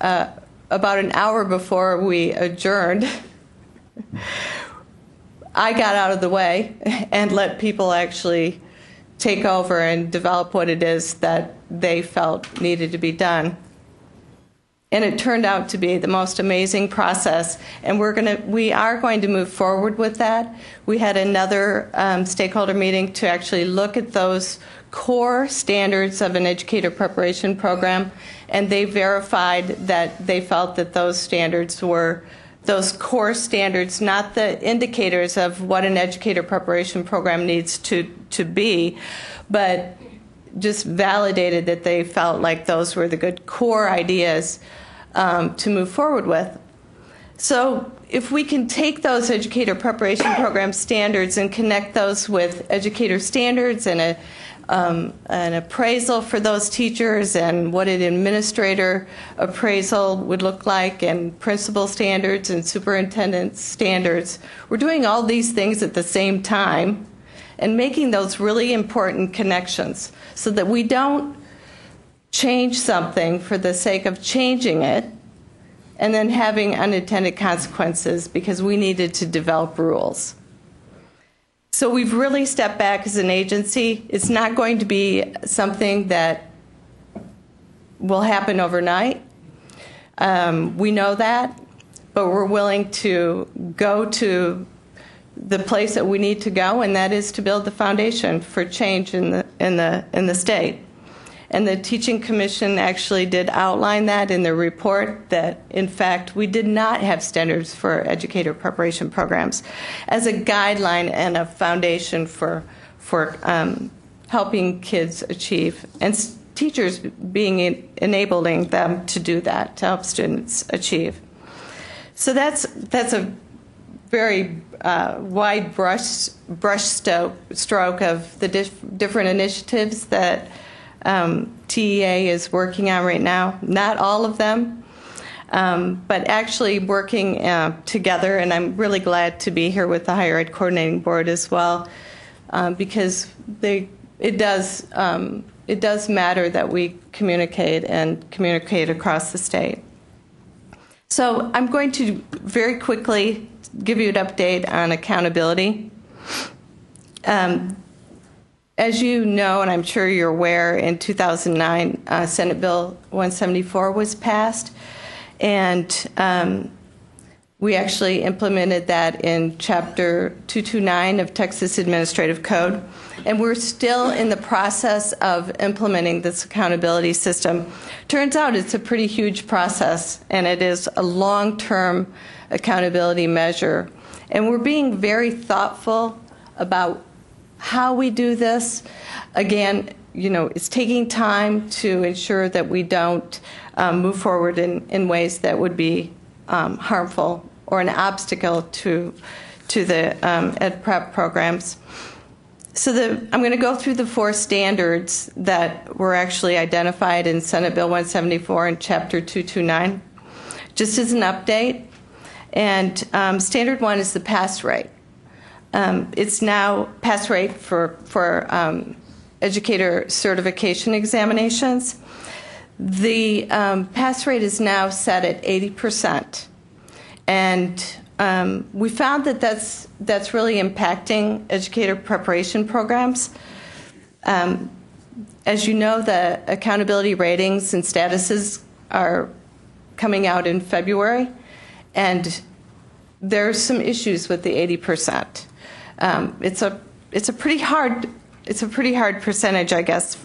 about an hour before we adjourned, I got out of the way and let people actually take over and develop what it is that they felt needed to be done. And it turned out to be the most amazing process, and we are going to move forward with that. We had another stakeholder meeting to actually look at those core standards of an educator preparation program, and they verified that they felt that those standards were those core standards, not the indicators of what an educator preparation program needs to be, but just validated that they felt like those were the good core ideas to move forward with. So if we can take those educator preparation program standards and connect those with educator standards and an appraisal for those teachers and what an administrator appraisal would look like and principal standards and superintendent standards, we're doing all these things at the same time and making those really important connections so that we don't change something for the sake of changing it and then having unintended consequences because we needed to develop rules. So we've really stepped back as an agency. It's not going to be something that will happen overnight. We know that, but we're willing to go to the place that we need to go, and that is to build the foundation for change in the state. And the Teaching Commission actually did outline that in the report that, in fact, we did not have standards for educator preparation programs as a guideline and a foundation for helping kids achieve, and teachers enabling them to do that, to help students achieve. So that's a very wide brush stroke of the different initiatives that TEA is working on right now. Not all of them, but actually working together, and I'm really glad to be here with the Higher Ed Coordinating Board as well, because it does matter that we communicate across the state. So I'm going to very quickly give you an update on accountability. As you know, and I'm sure you're aware, in 2009, Senate Bill 174 was passed, and we actually implemented that in Chapter 229 of Texas Administrative Code, and we're still in the process of implementing this accountability system. Turns out it's a pretty huge process, and it is a long-term accountability measure, and we're being very thoughtful about how we do this. Again, it's taking time to ensure that we don't move forward in ways that would be harmful or an obstacle to the ed prep programs. So I'm going to go through the 4 standards that were actually identified in Senate Bill 174 and Chapter 229, just as an update. And standard 1 is the pass rate. It's now pass rate for educator certification examinations. The pass rate is now set at 80%. And we found that that's really impacting educator preparation programs. As you know, the accountability ratings and statuses are coming out in February, and there's some issues with the 80%. It's a pretty hard percentage, I guess,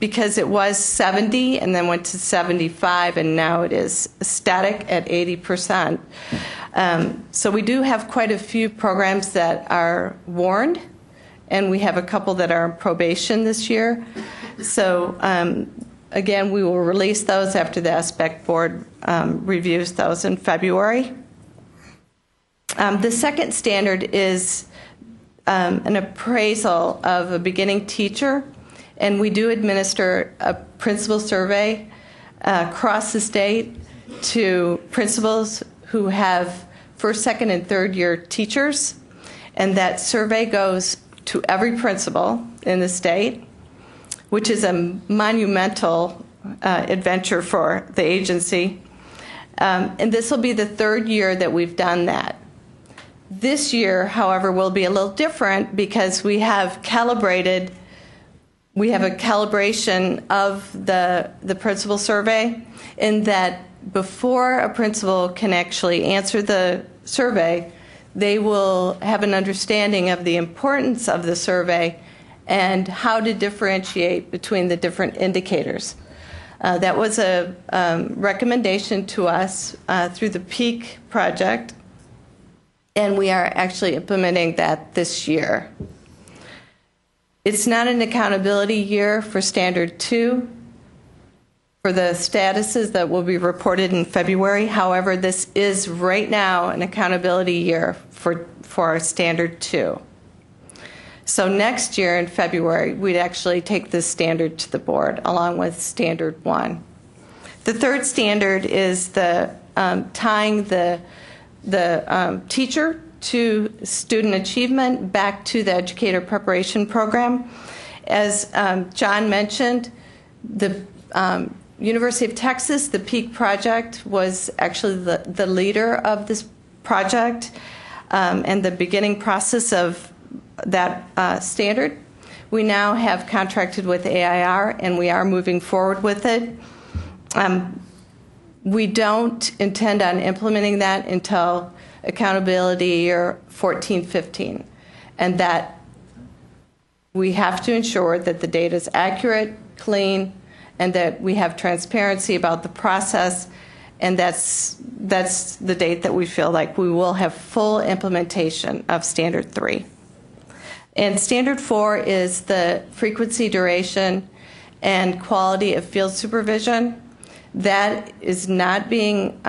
because it was 70 and then went to 75, and now it is static at 80%. So we do have quite a few programs that are warned, and we have a couple that are on probation this year. So again, we will release those after the SBEC board reviews those in February. The second standard is an appraisal of a beginning teacher, and we do administer a principal survey across the state to principals who have first, second, and third year teachers, and that survey goes to every principal in the state, which is a monumental adventure for the agency. And this will be the third year that we've done that. This year, however, will be a little different because we have a calibration of the principal survey, in that before a principal can actually answer the survey, they will have an understanding of the importance of the survey and how to differentiate between the different indicators. That was a recommendation to us through the PEAK project, and we are actually implementing that this year. It's not an accountability year for Standard 2 for the statuses that will be reported in February. However, this is right now an accountability year for Standard 2. So next year in February, we'd actually take this standard to the board along with Standard 1. The third standard is the tying the teacher to student achievement back to the educator preparation program. As John mentioned, the University of Texas, the PEAK project, was actually the leader of this project and the beginning process of that standard. We now have contracted with AIR, and we are moving forward with it. We don't intend on implementing that until accountability year 14-15, and that we have to ensure that the data is accurate, clean, and that we have transparency about the process, and that's the date that we feel like we will have full implementation of Standard 3. And Standard 4 is the frequency, duration, and quality of field supervision. That is not being,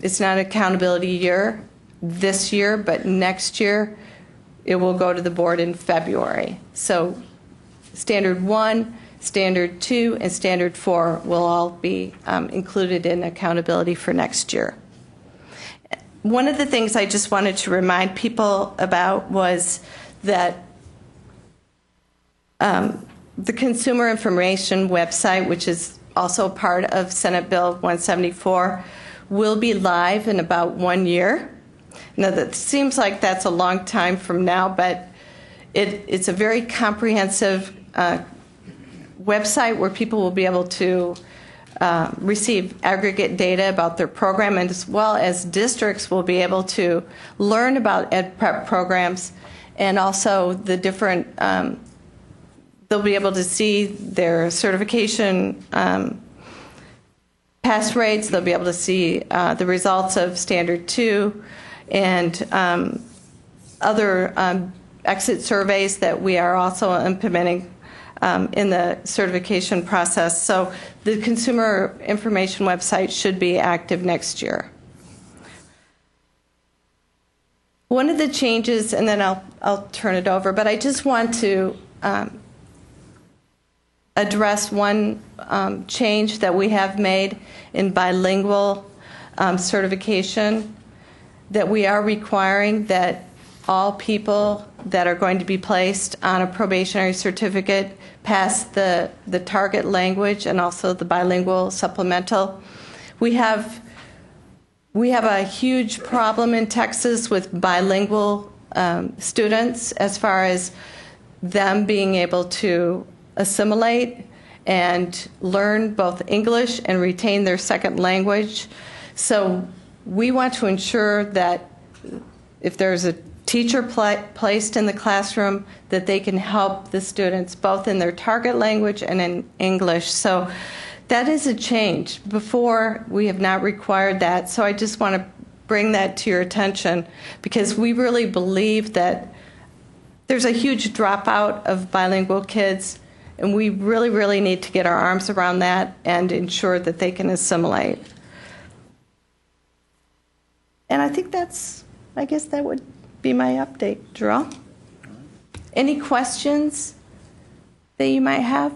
it's not an accountability year this year, but next year it will go to the board in February. So Standard 1, Standard 2, and Standard 4 will all be included in accountability for next year. One of the things I just wanted to remind people about was that the Consumer Information website, which is also part of Senate Bill 174, will be live in about 1 year. Now, that seems like that's a long time from now, but it's a very comprehensive website where people will be able to receive aggregate data about their program, and as well as districts will be able to learn about ed prep programs, and also the different, they'll be able to see their certification pass rates, they'll be able to see the results of Standard 2 and other exit surveys that we are also implementing in the certification process. So the Consumer Information website should be active next year. One of the changes, and then I'll turn it over, but I just want to address one change that we have made in bilingual certification, that we are requiring that all people that are going to be placed on a probationary certificate pass the target language and also the bilingual supplemental. We have We have a huge problem in Texas with bilingual students as far as them being able to assimilate and learn both English and retain their second language. So we want to ensure that if there's a teacher placed in the classroom, that they can help the students both in their target language and in English. So that is a change. Before, we have not required that. So I just want to bring that to your attention, because we really believe that there's a huge dropout of bilingual kids, and we really, really need to get our arms around that and ensure that they can assimilate. And I think I guess that would be my update. Jarrell? Any questions that you might have?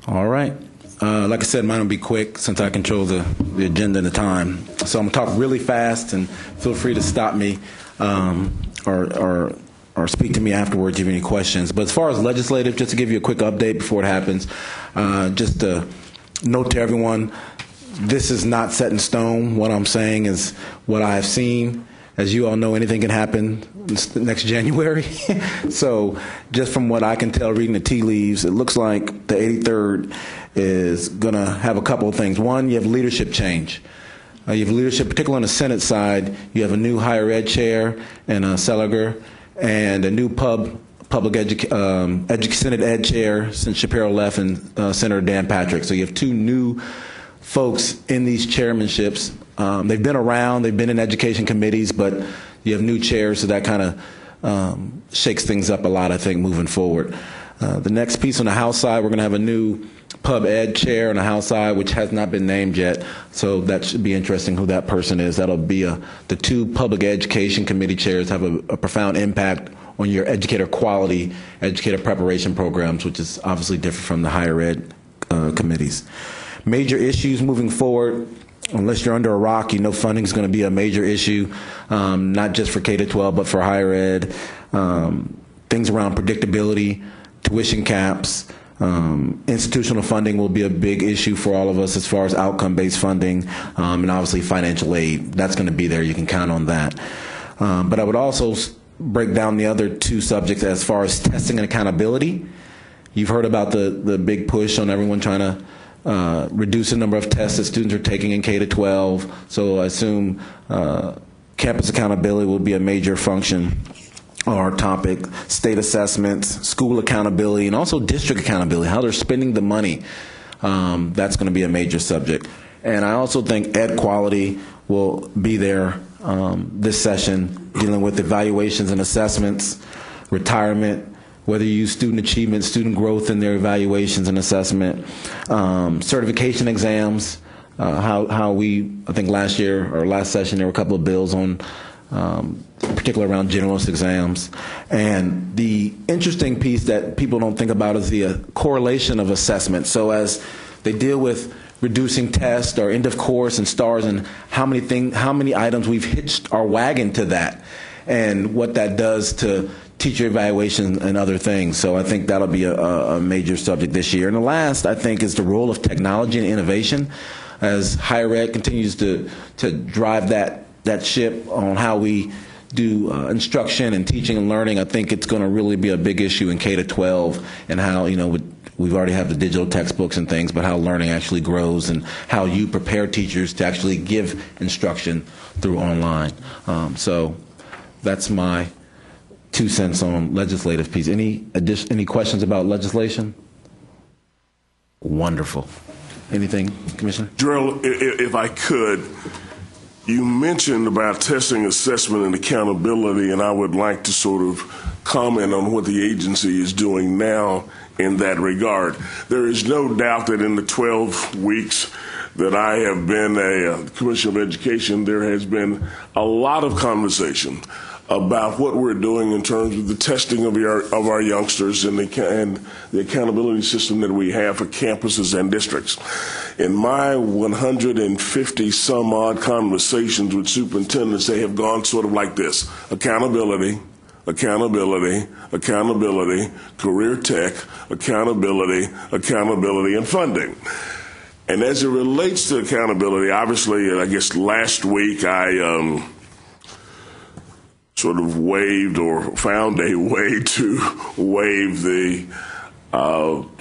All right. Like I said, mine will be quick since I control the agenda and the time. So I'm going to talk really fast, and feel free to stop me or speak to me afterwards if you have any questions. But as far as legislative, just to give you a quick update before it happens, just to note to everyone, this is not set in stone. What I'm saying is what I have seen. As you all know, anything can happen next January. So just from what I can tell reading the tea leaves, it looks like the 83rd is going to have a couple of things. One, you have leadership change. You have leadership, particularly on the Senate side. You have a new higher ed chair in Seliger, and a new Senate ed chair since Shapiro left, and Senator Dan Patrick. So you have two new folks in these chairmanships. They've been around, they've been in education committees, but you have new chairs, so that kind of shakes things up a lot, I think, moving forward. The next piece on the House side, we're going to have a new Pub Ed chair on the House side, which has not been named yet, so that should be interesting who that person is. That'll be the two Public Education Committee chairs have a profound impact on your educator quality, educator preparation programs, which is obviously different from the higher ed committees. Major issues moving forward. Unless you're under a rock, you know funding is going to be a major issue, not just for K-12, but for higher ed. Things around predictability, tuition caps, institutional funding will be a big issue for all of us as far as outcome-based funding, and obviously financial aid. That's going to be there. You can count on that. But I would also break down the other two subjects as far as testing and accountability. You've heard about the big push on everyone trying to reduce the number of tests that students are taking in K-12. So I assume campus accountability will be a major function or topic. State assessments, school accountability, and also district accountability, how they're spending the money. That's going to be a major subject. And I also think ed quality will be there this session, dealing with evaluations and assessments, retirement, whether you use student achievement, student growth in their evaluations and assessment, certification exams, how we, I think last year or last session, there were a couple of bills on, particularly around generalist exams. And the interesting piece that people don't think about is the correlation of assessment. So as they deal with reducing tests or end of course and stars, and how many items we've hitched our wagon to that, and what that does to teacher evaluation and other things. So I think that'll be a major subject this year. And the last, I think, is the role of technology and innovation as higher ed continues to drive that ship on how we do instruction and teaching and learning. I think it's going to really be a big issue in K-12, and how, we've already have the digital textbooks and things, but how learning actually grows and how you prepare teachers to actually give instruction through online. So that's my 2 cents on legislative piece. Any questions about legislation? Wonderful. Anything, Commissioner? Jarrell, if I could, you mentioned about testing, assessment, and accountability, and I would like to sort of comment on what the agency is doing now in that regard. There is no doubt that in the 12 weeks that I have been a Commissioner of Education, there has been a lot of conversation about what we're doing in terms of the testing of our youngsters and the accountability system that we have for campuses and districts. In my 150 some odd conversations with superintendents, they have gone sort of like this: accountability, accountability, accountability, career tech, accountability, accountability, and funding. And as it relates to accountability, obviously, I guess last week I sort of waived or found a way to waive the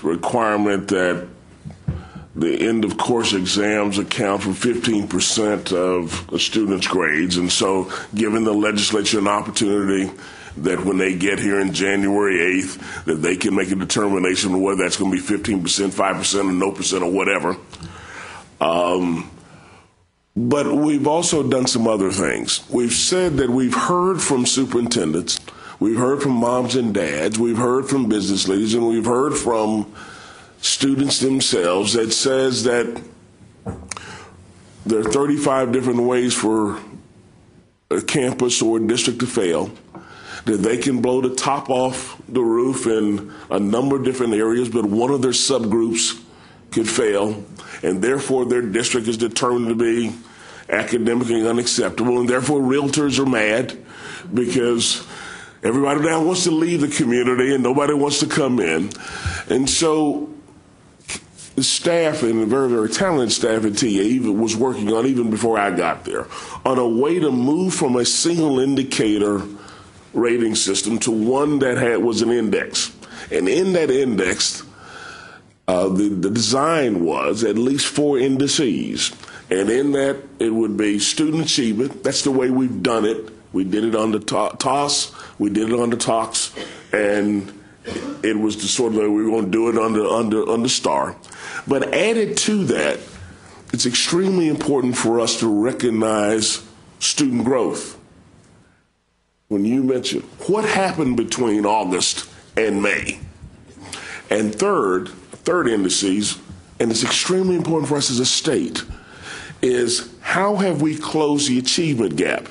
requirement that the end of course exams account for 15% of a student's grades. And so given the legislature an opportunity that when they get here in January 8th, that they can make a determination of whether that's going to be 15%, 5%, or no percent, or whatever. But we've also done some other things. We've said that we've heard from superintendents, we've heard from moms and dads, we've heard from business leaders, and we've heard from students themselves that says that there are 35 different ways for a campus or a district to fail, that they can blow the top off the roof in a number of different areas, but one of their subgroups could fail, and therefore their district is determined to be academically unacceptable, and therefore realtors are mad because everybody now wants to leave the community and nobody wants to come in. And so the staff, and the very, very talented staff at TA, even was working on, even before I got there, on a way to move from a single indicator rating system to one that was an index. And in that index, the design was at least 4 indices. And in that, it would be student achievement. That's the way we've done it. We did it on the TOS, we did it on the TOCS, and it was the sort of way we were going to do it under STAR. But added to that, it's extremely important for us to recognize student growth. When you mentioned what happened between August and May. And third indices, and it's extremely important for us as a state, is how have we closed the achievement gap?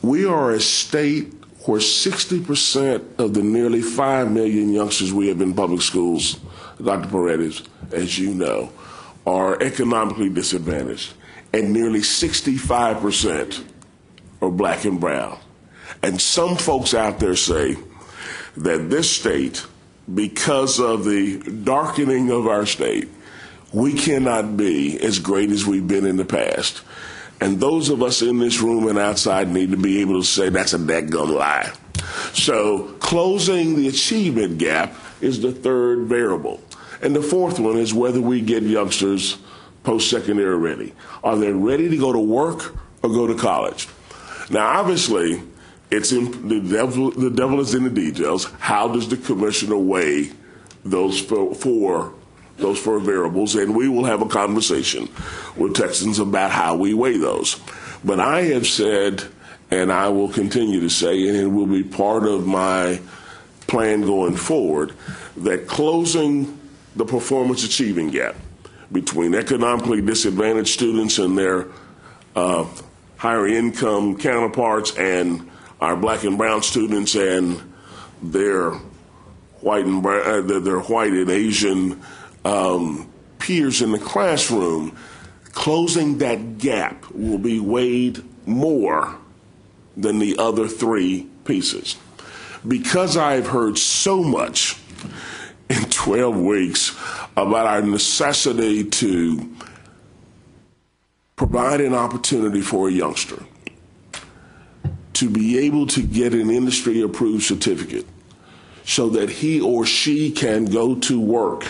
We are a state where 60% of the nearly 5 million youngsters we have in public schools, Dr. Paredes, as you know, are economically disadvantaged, and nearly 65% are black and brown. And some folks out there say that this state, because of the darkening of our state, we cannot be as great as we've been in the past. And those of us in this room and outside need to be able to say that's a dadgum lie. So closing the achievement gap is the third variable. And the fourth one is whether we get youngsters post-secondary ready. Are they ready to go to work or go to college? Now, obviously, the devil is in the details. How does the commissioner weigh those four variables? And we will have a conversation with Texans about how we weigh those. But I have said, and I will continue to say, and it will be part of my plan going forward, that closing the performance achieving gap between economically disadvantaged students and their higher income counterparts and our black and brown students and their white and Asian peers in the classroom, closing that gap will be weighed more than the other 3 pieces. Because I've heard so much in 12 weeks about our necessity to provide an opportunity for a youngster to be able to get an industry-approved certificate so that he or she can go to work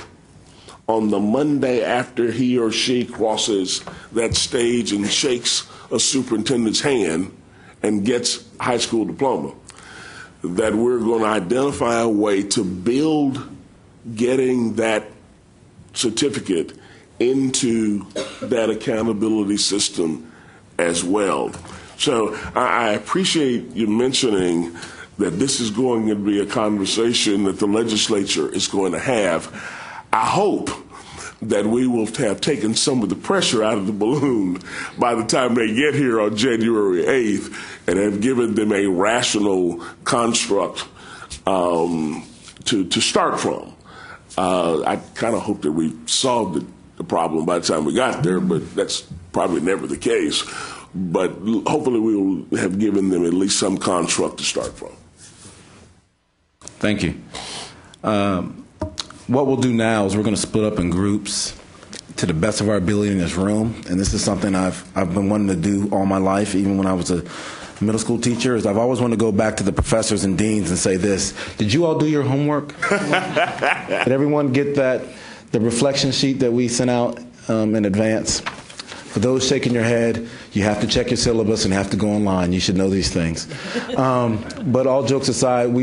on the Monday after he or she crosses that stage and shakes a superintendent's hand and gets a high school diploma, that we're going to identify a way to build getting that certificate into that accountability system as well. So I appreciate you mentioning that this is going to be a conversation that the legislature is going to have. I hope that we will have taken some of the pressure out of the balloon by the time they get here on January 8th and have given them a rational construct to start from. I kind of hope that we solved the problem by the time we got there, but that's probably never the case. But hopefully we will have given them at least some construct to start from. Thank you. what we'll do now is we're going to split up in groups to the best of our ability in this room, and this is something I've been wanting to do all my life, even when I was a middle school teacher. Is I've always wanted to go back to the professors and deans and say this: did you all do your homework? Did everyone get the reflection sheet that we sent out in advance? For those shaking your head, you have to check your syllabus and have to go online. You should know these things. But all jokes aside,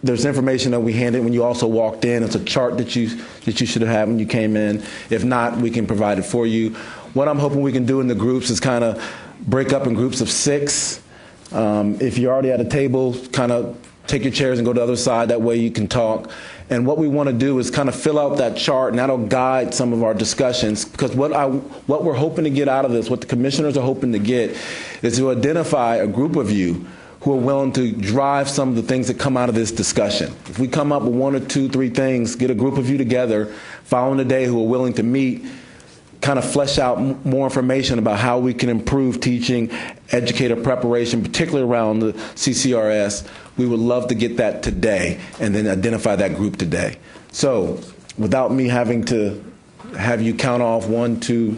there's information that we handed when you also walked in. It's a chart that you should have had when you came in. If not, we can provide it for you. What I'm hoping we can do in the groups is kind of break up in groups of 6. If you're already at a table, kind of take your chairs and go to the other side. That way you can talk. And what we want to do is kind of fill out that chart, and that'll guide some of our discussions. Because what we're hoping to get out of this, what the commissioners are hoping to get, is to identify a group of you who are willing to drive some of the things that come out of this discussion. If we come up with 1 or 2, 3 things, get a group of you together following the day who are willing to meet, kind of flesh out more information about how we can improve teaching, educator preparation, particularly around the CCRS. We would love to get that today and then identify that group today. So without me having to have you count off 1, 2,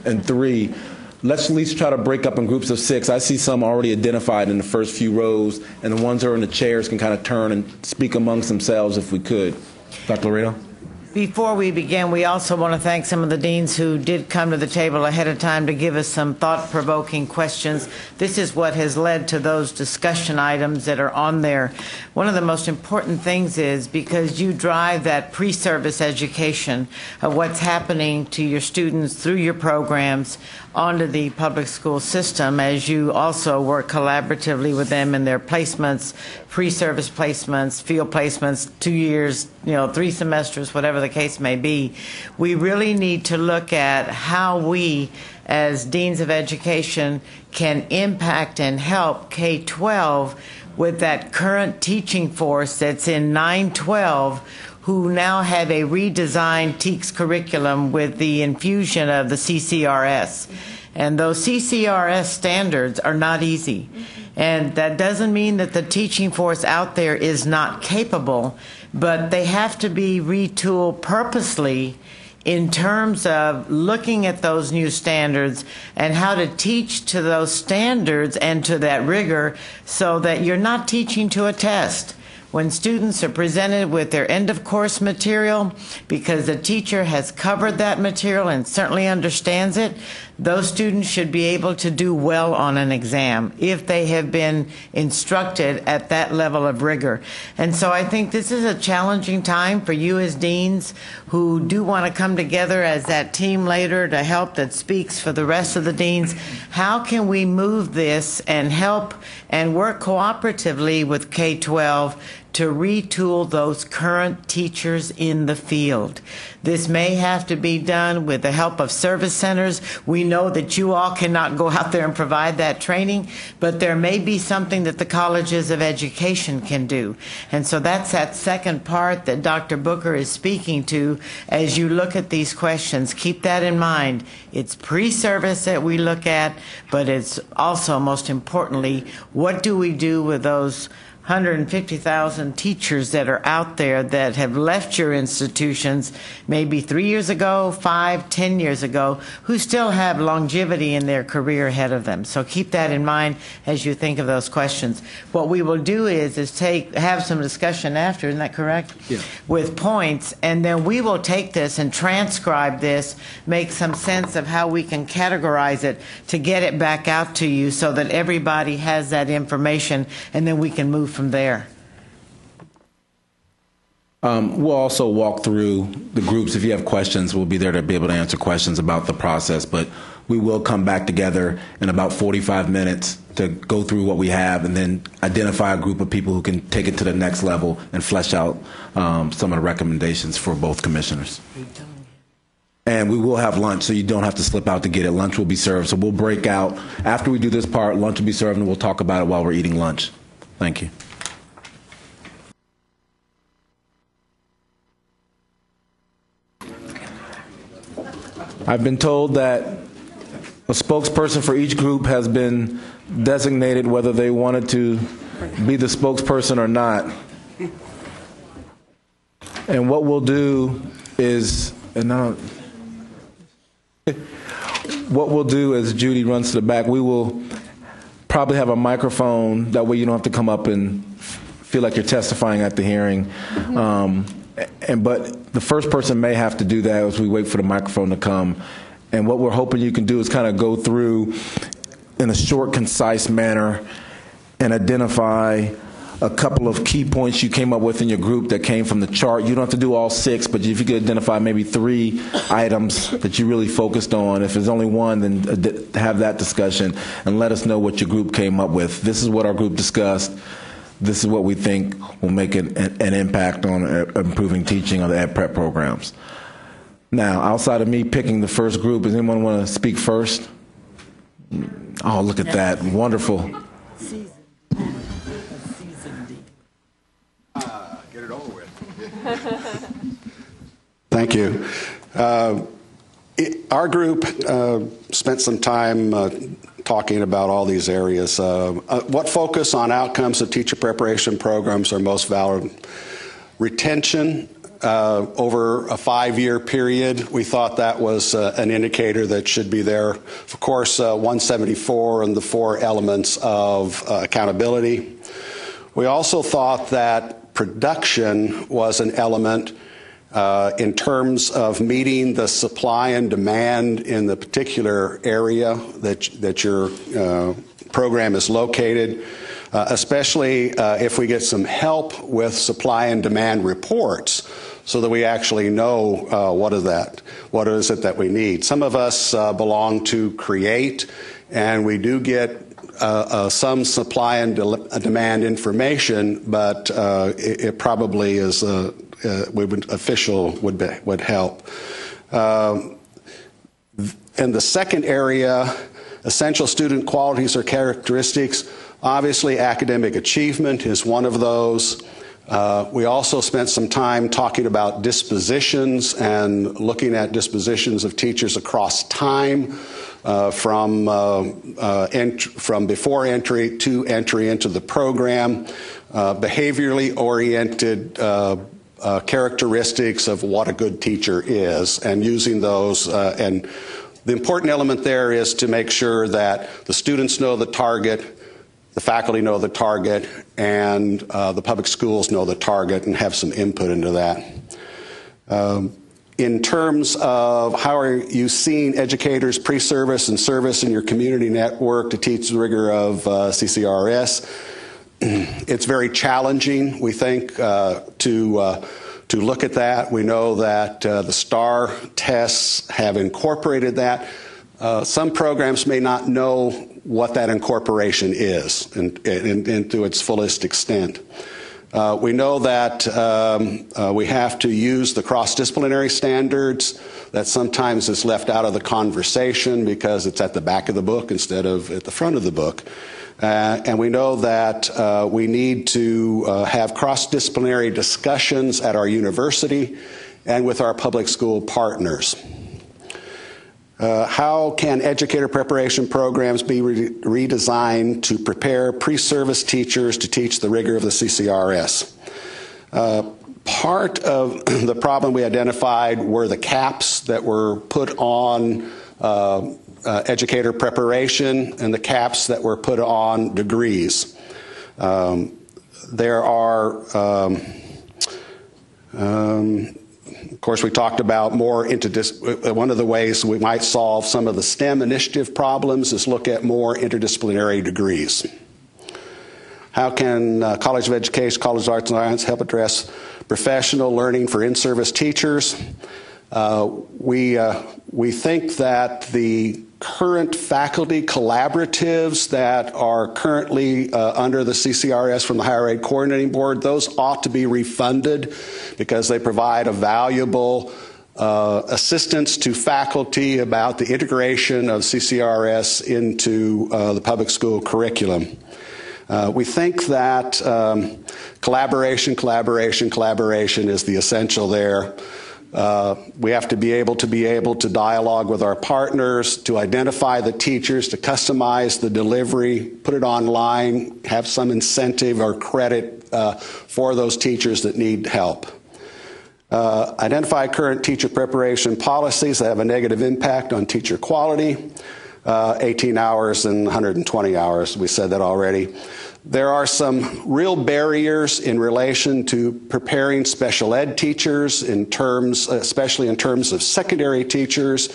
and 3, let's at least try to break up in groups of 6. I see some already identified in the first few rows, and the ones who are in the chairs can kind of turn and speak amongst themselves if we could. Dr. Laredo? Before we begin, we also want to thank some of the deans who did come to the table ahead of time to give us some thought-provoking questions. This is what has led to those discussion items that are on there. One of the most important things is because you drive that pre-service education of what's happening to your students through your programs onto the public school system, as you also work collaboratively with them in their placements, pre-service placements, field placements, 2 years, 3 semesters, whatever the case may be. We really need to look at how we, as deans of education, can impact and help K-12 with that current teaching force that's in 9-12, who now have a redesigned TEKS curriculum with the infusion of the CCRS. And those CCRS standards are not easy. And that doesn't mean that the teaching force out there is not capable, but they have to be retooled purposely in terms of looking at those new standards and how to teach to those standards and to that rigor so that you're not teaching to a test. When students are presented with their end-of-course material, because the teacher has covered that material and certainly understands it, those students should be able to do well on an exam if they have been instructed at that level of rigor. And so I think this is a challenging time for you as deans who do want to come together as that team later to help that speaks for the rest of the deans. How can we move this and help and work cooperatively with K-12 to retool those current teachers in the field? This may have to be done with the help of service centers. We know that you all cannot go out there and provide that training, but there may be something that the colleges of education can do. And so that's that second part that Dr. Booker is speaking to as you look at these questions. Keep that in mind. It's pre-service that we look at, but it's also, most importantly, what do we do with those 150,000 teachers that are out there that have left your institutions maybe 3 years ago, 5, 10 years ago, who still have longevity in their career ahead of them. So keep that in mind as you think of those questions. What we will do is have some discussion after, isn't that correct? Yeah. With points, and then we will take this and transcribe this, make some sense of how we can categorize it to get it back out to you so that everybody has that information, and then we can move from there. We'll also walk through the groups. If you have questions, we'll be there to be able to answer questions about the process. But we will come back together in about 45 minutes to go through what we have and then identify a group of people who can take it to the next level and flesh out some of the recommendations for both commissioners. And we will have lunch, so you don't have to slip out to get it. Lunch will be served. So we'll break out. After we do this part, lunch will be served, and we'll talk about it while we're eating lunch. Thank you. I've been told that a spokesperson for each group has been designated, whether they wanted to be the spokesperson or not. And what we'll do is, what we'll do as Judy runs to the back, we will probably have a microphone. That way you don't have to come up and feel like you're testifying at the hearing. But the first person may have to do that as we wait for the microphone to come. And what we're hoping you can do is kind of go through in a short, concise manner and identify a couple of key points you came up with in your group that came from the chart. You don't have to do all 6, but if you could identify maybe 3 items that you really focused on. If there's only one, then have that discussion and let us know what your group came up with. This is what our group discussed. This is what we think will make an impact on improving teaching on the Ed Prep programs. Now, outside of me picking the first group, does anyone want to speak first? Oh, look at that. Wonderful. Get it over with. Thank you. Our group spent some time talking about all these areas. What focus on outcomes of teacher preparation programs are most valid? Retention over a 5-year period, we thought that was an indicator that should be there. Of course, 174 and the 4 elements of accountability. We also thought that production was an element in terms of meeting the supply and demand in the particular area that your program is located, especially if we get some help with supply and demand reports so that we actually know what is it that we need. Some of us belong to CREATE, and we do get some supply and demand information, but it probably is official would help. And the second area, essential student qualities or characteristics, obviously academic achievement is one of those. We also spent some time talking about dispositions and looking at dispositions of teachers across time, from before entry to entry into the program, behaviorally oriented characteristics of what a good teacher is, and using those. And the important element there is to make sure that the students know the target, the faculty know the target, and the public schools know the target and have some input into that. In terms of how are you seeing educators pre-service and service in your community network to teach the rigor of CCRS, it's very challenging, we think, to look at that. We know that the STAR tests have incorporated that. Some programs may not know what that incorporation is and to its fullest extent. We know that we have to use the cross-disciplinary standards. That sometimes is left out of the conversation because it's at the back of the book instead of at the front of the book. And we know that we need to have cross-disciplinary discussions at our university and with our public school partners. How can educator preparation programs be redesigned to prepare pre-service teachers to teach the rigor of the CCRS? Part of the problem we identified were the caps that were put on educator preparation and the caps that were put on degrees. There are of course, we talked about more one of the ways we might solve some of the STEM initiative problems is look at more interdisciplinary degrees. How can College of Education, College of Arts and Science help address professional learning for in-service teachers? We think that the current faculty collaboratives that are currently under the CCRS from the Higher Ed Coordinating Board, those ought to be refunded because they provide a valuable assistance to faculty about the integration of CCRS into the public school curriculum. We think that collaboration is the essential there. We have to be able to dialogue with our partners, to identify the teachers, to customize the delivery, put it online, have some incentive or credit for those teachers that need help. Identify current teacher preparation policies that have a negative impact on teacher quality. 18 hours and 120 hours, we said that already. There are some real barriers in relation to preparing special ed teachers in terms, especially in terms of secondary teachers,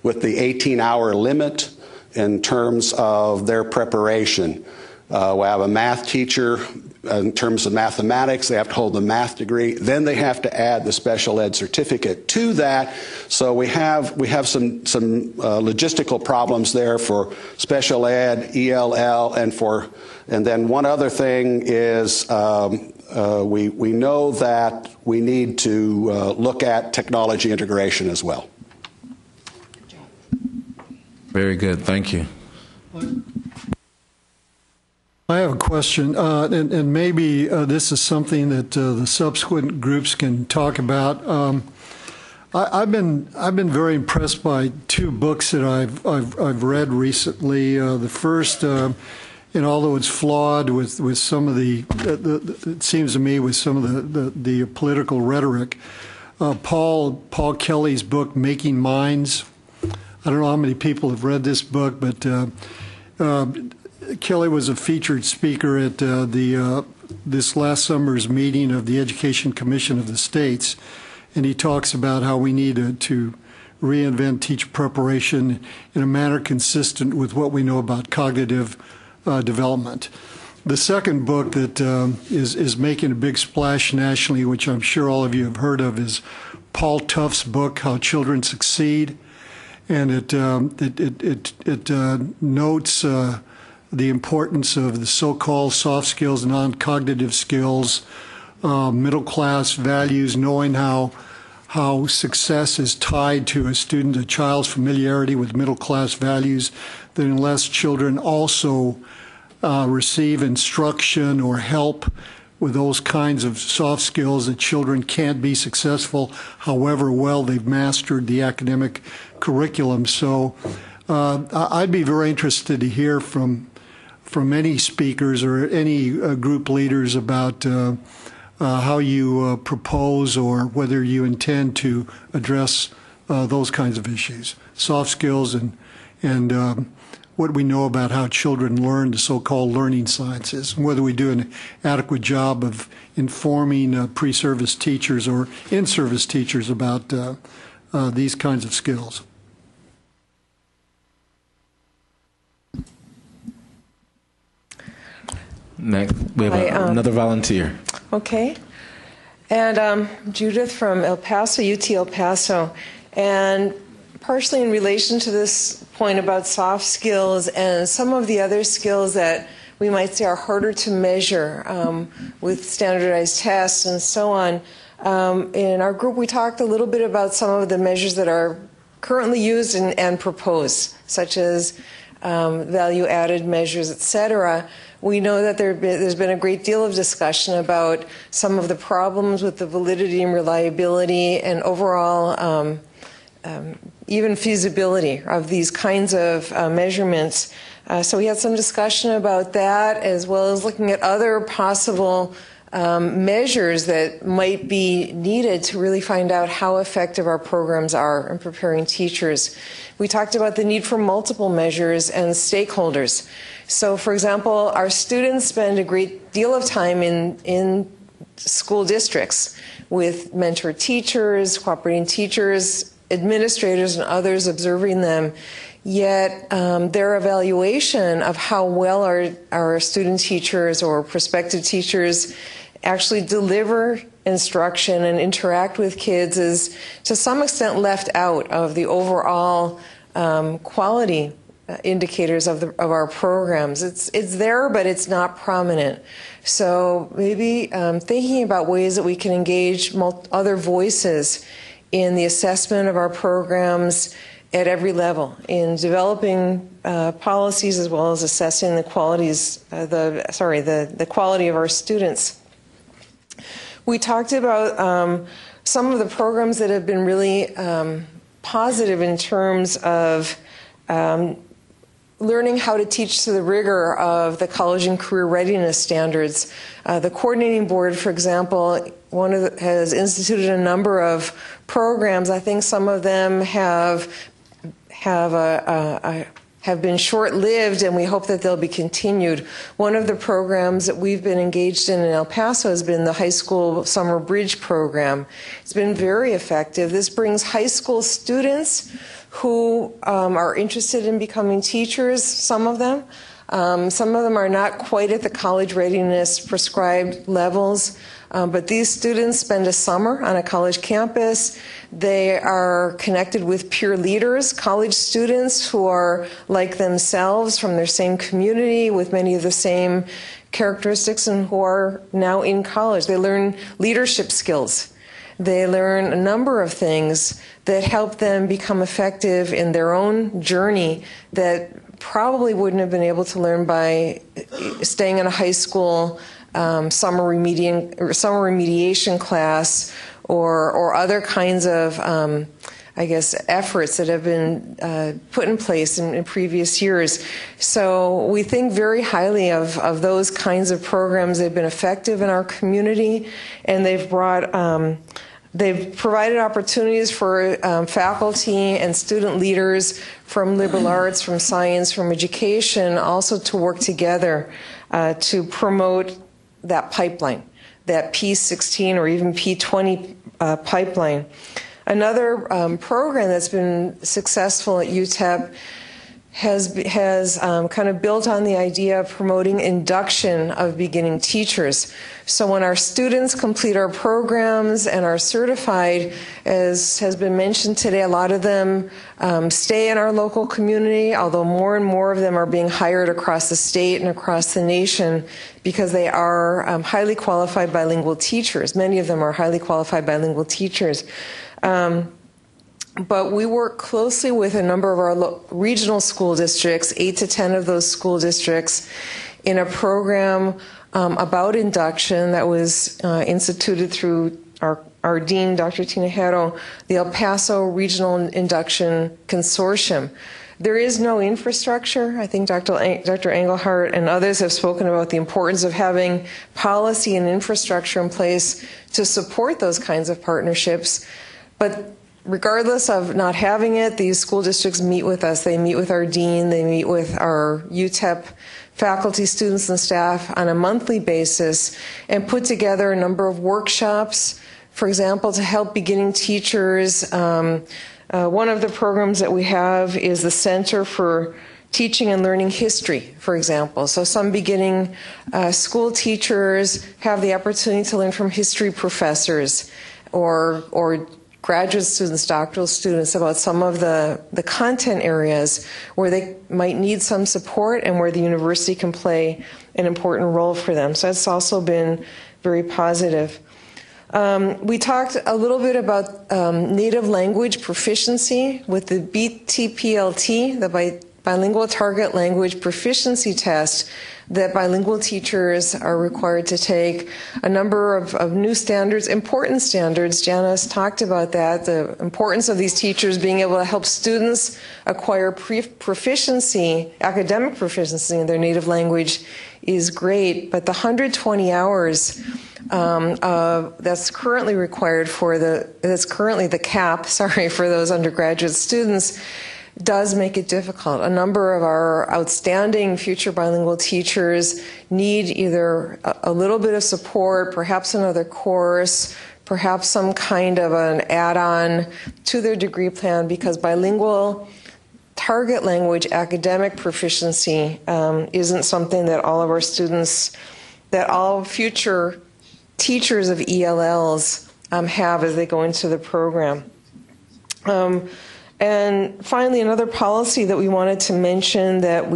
with the 18-hour limit in terms of their preparation. We have a math teacher. In terms of mathematics, they have to hold the math degree. Then they have to add the special ed certificate to that. So we have some logistical problems there for special ed, ELL, and then one other thing is we know that we need to look at technology integration as well. Very good. Thank you. I have a question, and maybe this is something that the subsequent groups can talk about. I've been very impressed by two books that I've read recently. The first, although it's flawed with some of it seems to me with some of the political rhetoric, Paul Kelly's book Making Minds. I don't know how many people have read this book, but Kelly was a featured speaker at this last summer's meeting of the Education Commission of the States, and he talks about how we need to reinvent teacher preparation in a manner consistent with what we know about cognitive development. The second book that is making a big splash nationally, which I'm sure all of you have heard of, is Paul Tough's book, How Children Succeed, and it notes the importance of the so-called soft skills, non-cognitive skills, middle-class values, knowing how success is tied to a child's familiarity with middle-class values, that unless children also receive instruction or help with those kinds of soft skills, that children can't be successful however well they've mastered the academic curriculum. So I'd be very interested to hear from any speakers or any group leaders about how you propose or whether you intend to address those kinds of issues, soft skills and what we know about how children learn the so-called learning sciences, and whether we do an adequate job of informing pre-service teachers or in-service teachers about these kinds of skills. Next, we have another volunteer. Okay. And Judith from El Paso, UT El Paso. And partially in relation to this point about soft skills and some of the other skills that we might say are harder to measure with standardized tests and so on. In our group, we talked a little bit about some of the measures that are currently used and proposed, such as value-added measures, et cetera. We know that there's been a great deal of discussion about some of the problems with the validity and reliability and overall even feasibility of these kinds of measurements. So we had some discussion about that, as well as looking at other possible measures that might be needed to really find out how effective our programs are in preparing teachers. We talked about the need for multiple measures and stakeholders. So, for example, our students spend a great deal of time in school districts with mentor teachers, cooperating teachers, administrators, and others observing them. Yet their evaluation of how well our student teachers or prospective teachers actually deliver instruction and interact with kids is to some extent left out of the overall quality indicators of our programs. It's there, but it's not prominent. So maybe thinking about ways that we can engage other voices in the assessment of our programs at every level, in developing policies as well as assessing the quality of our students. We talked about some of the programs that have been really positive in terms of learning how to teach to the rigor of the college and career readiness standards. The coordinating board, for example, has instituted a number of programs. I think some of them have been short-lived, and we hope that they'll be continued. One of the programs that we've been engaged in El Paso has been the high school summer bridge program. It's been very effective. This brings high school students who are interested in becoming teachers, some of them. Some of them are not quite at the college readiness prescribed levels, but these students spend a summer on a college campus. They are connected with peer leaders, college students who are like themselves from their same community with many of the same characteristics and who are now in college. They learn leadership skills. They learn a number of things that help them become effective in their own journey that probably wouldn't have been able to learn by staying in a high school summer remediation class or other kinds of, efforts that have been put in place in previous years. So we think very highly of those kinds of programs. They've been effective in our community, and they've brought they've provided opportunities for faculty and student leaders from liberal arts, from science, from education, also to work together to promote that pipeline, that P16 or even P20 pipeline. Another program that's been successful at UTEP has kind of built on the idea of promoting induction of beginning teachers. So when our students complete our programs and are certified, as has been mentioned today, a lot of them stay in our local community, although more and more of them are being hired across the state and across the nation because they are highly qualified bilingual teachers. Many of them are highly qualified bilingual teachers. But we work closely with a number of our regional school districts, 8 to 10 of those school districts, in a program about induction that was instituted through our dean, Dr. Tinajero, the El Paso Regional Induction Consortium. There is no infrastructure. I think Dr. Engelhardt and others have spoken about the importance of having policy and infrastructure in place to support those kinds of partnerships. But regardless of not having it, these school districts meet with us. They meet with our dean. They meet with our UTEP faculty, students, and staff on a monthly basis and put together a number of workshops, for example, to help beginning teachers. One of the programs that we have is the Center for Teaching and Learning History, for example. So some beginning school teachers have the opportunity to learn from history professors or graduate students, doctoral students, about some of the content areas where they might need some support and where the university can play an important role for them. So that's also been very positive. We talked a little bit about native language proficiency with the BTPLT, the Bilingual Target Language Proficiency Test that bilingual teachers are required to take. A number of new standards, important standards. Janice talked about that, the importance of these teachers being able to help students acquire proficiency, academic proficiency in their native language is great, but the 120 hours that's currently required that's currently the cap, for those undergraduate students, does make it difficult. A number of our outstanding future bilingual teachers need either a little bit of support, perhaps another course, perhaps some kind of an add-on to their degree plan, because bilingual target language academic proficiency isn't something that all of our students, that all future teachers of ELLs have as they go into the program. And finally, another policy that we wanted to mention that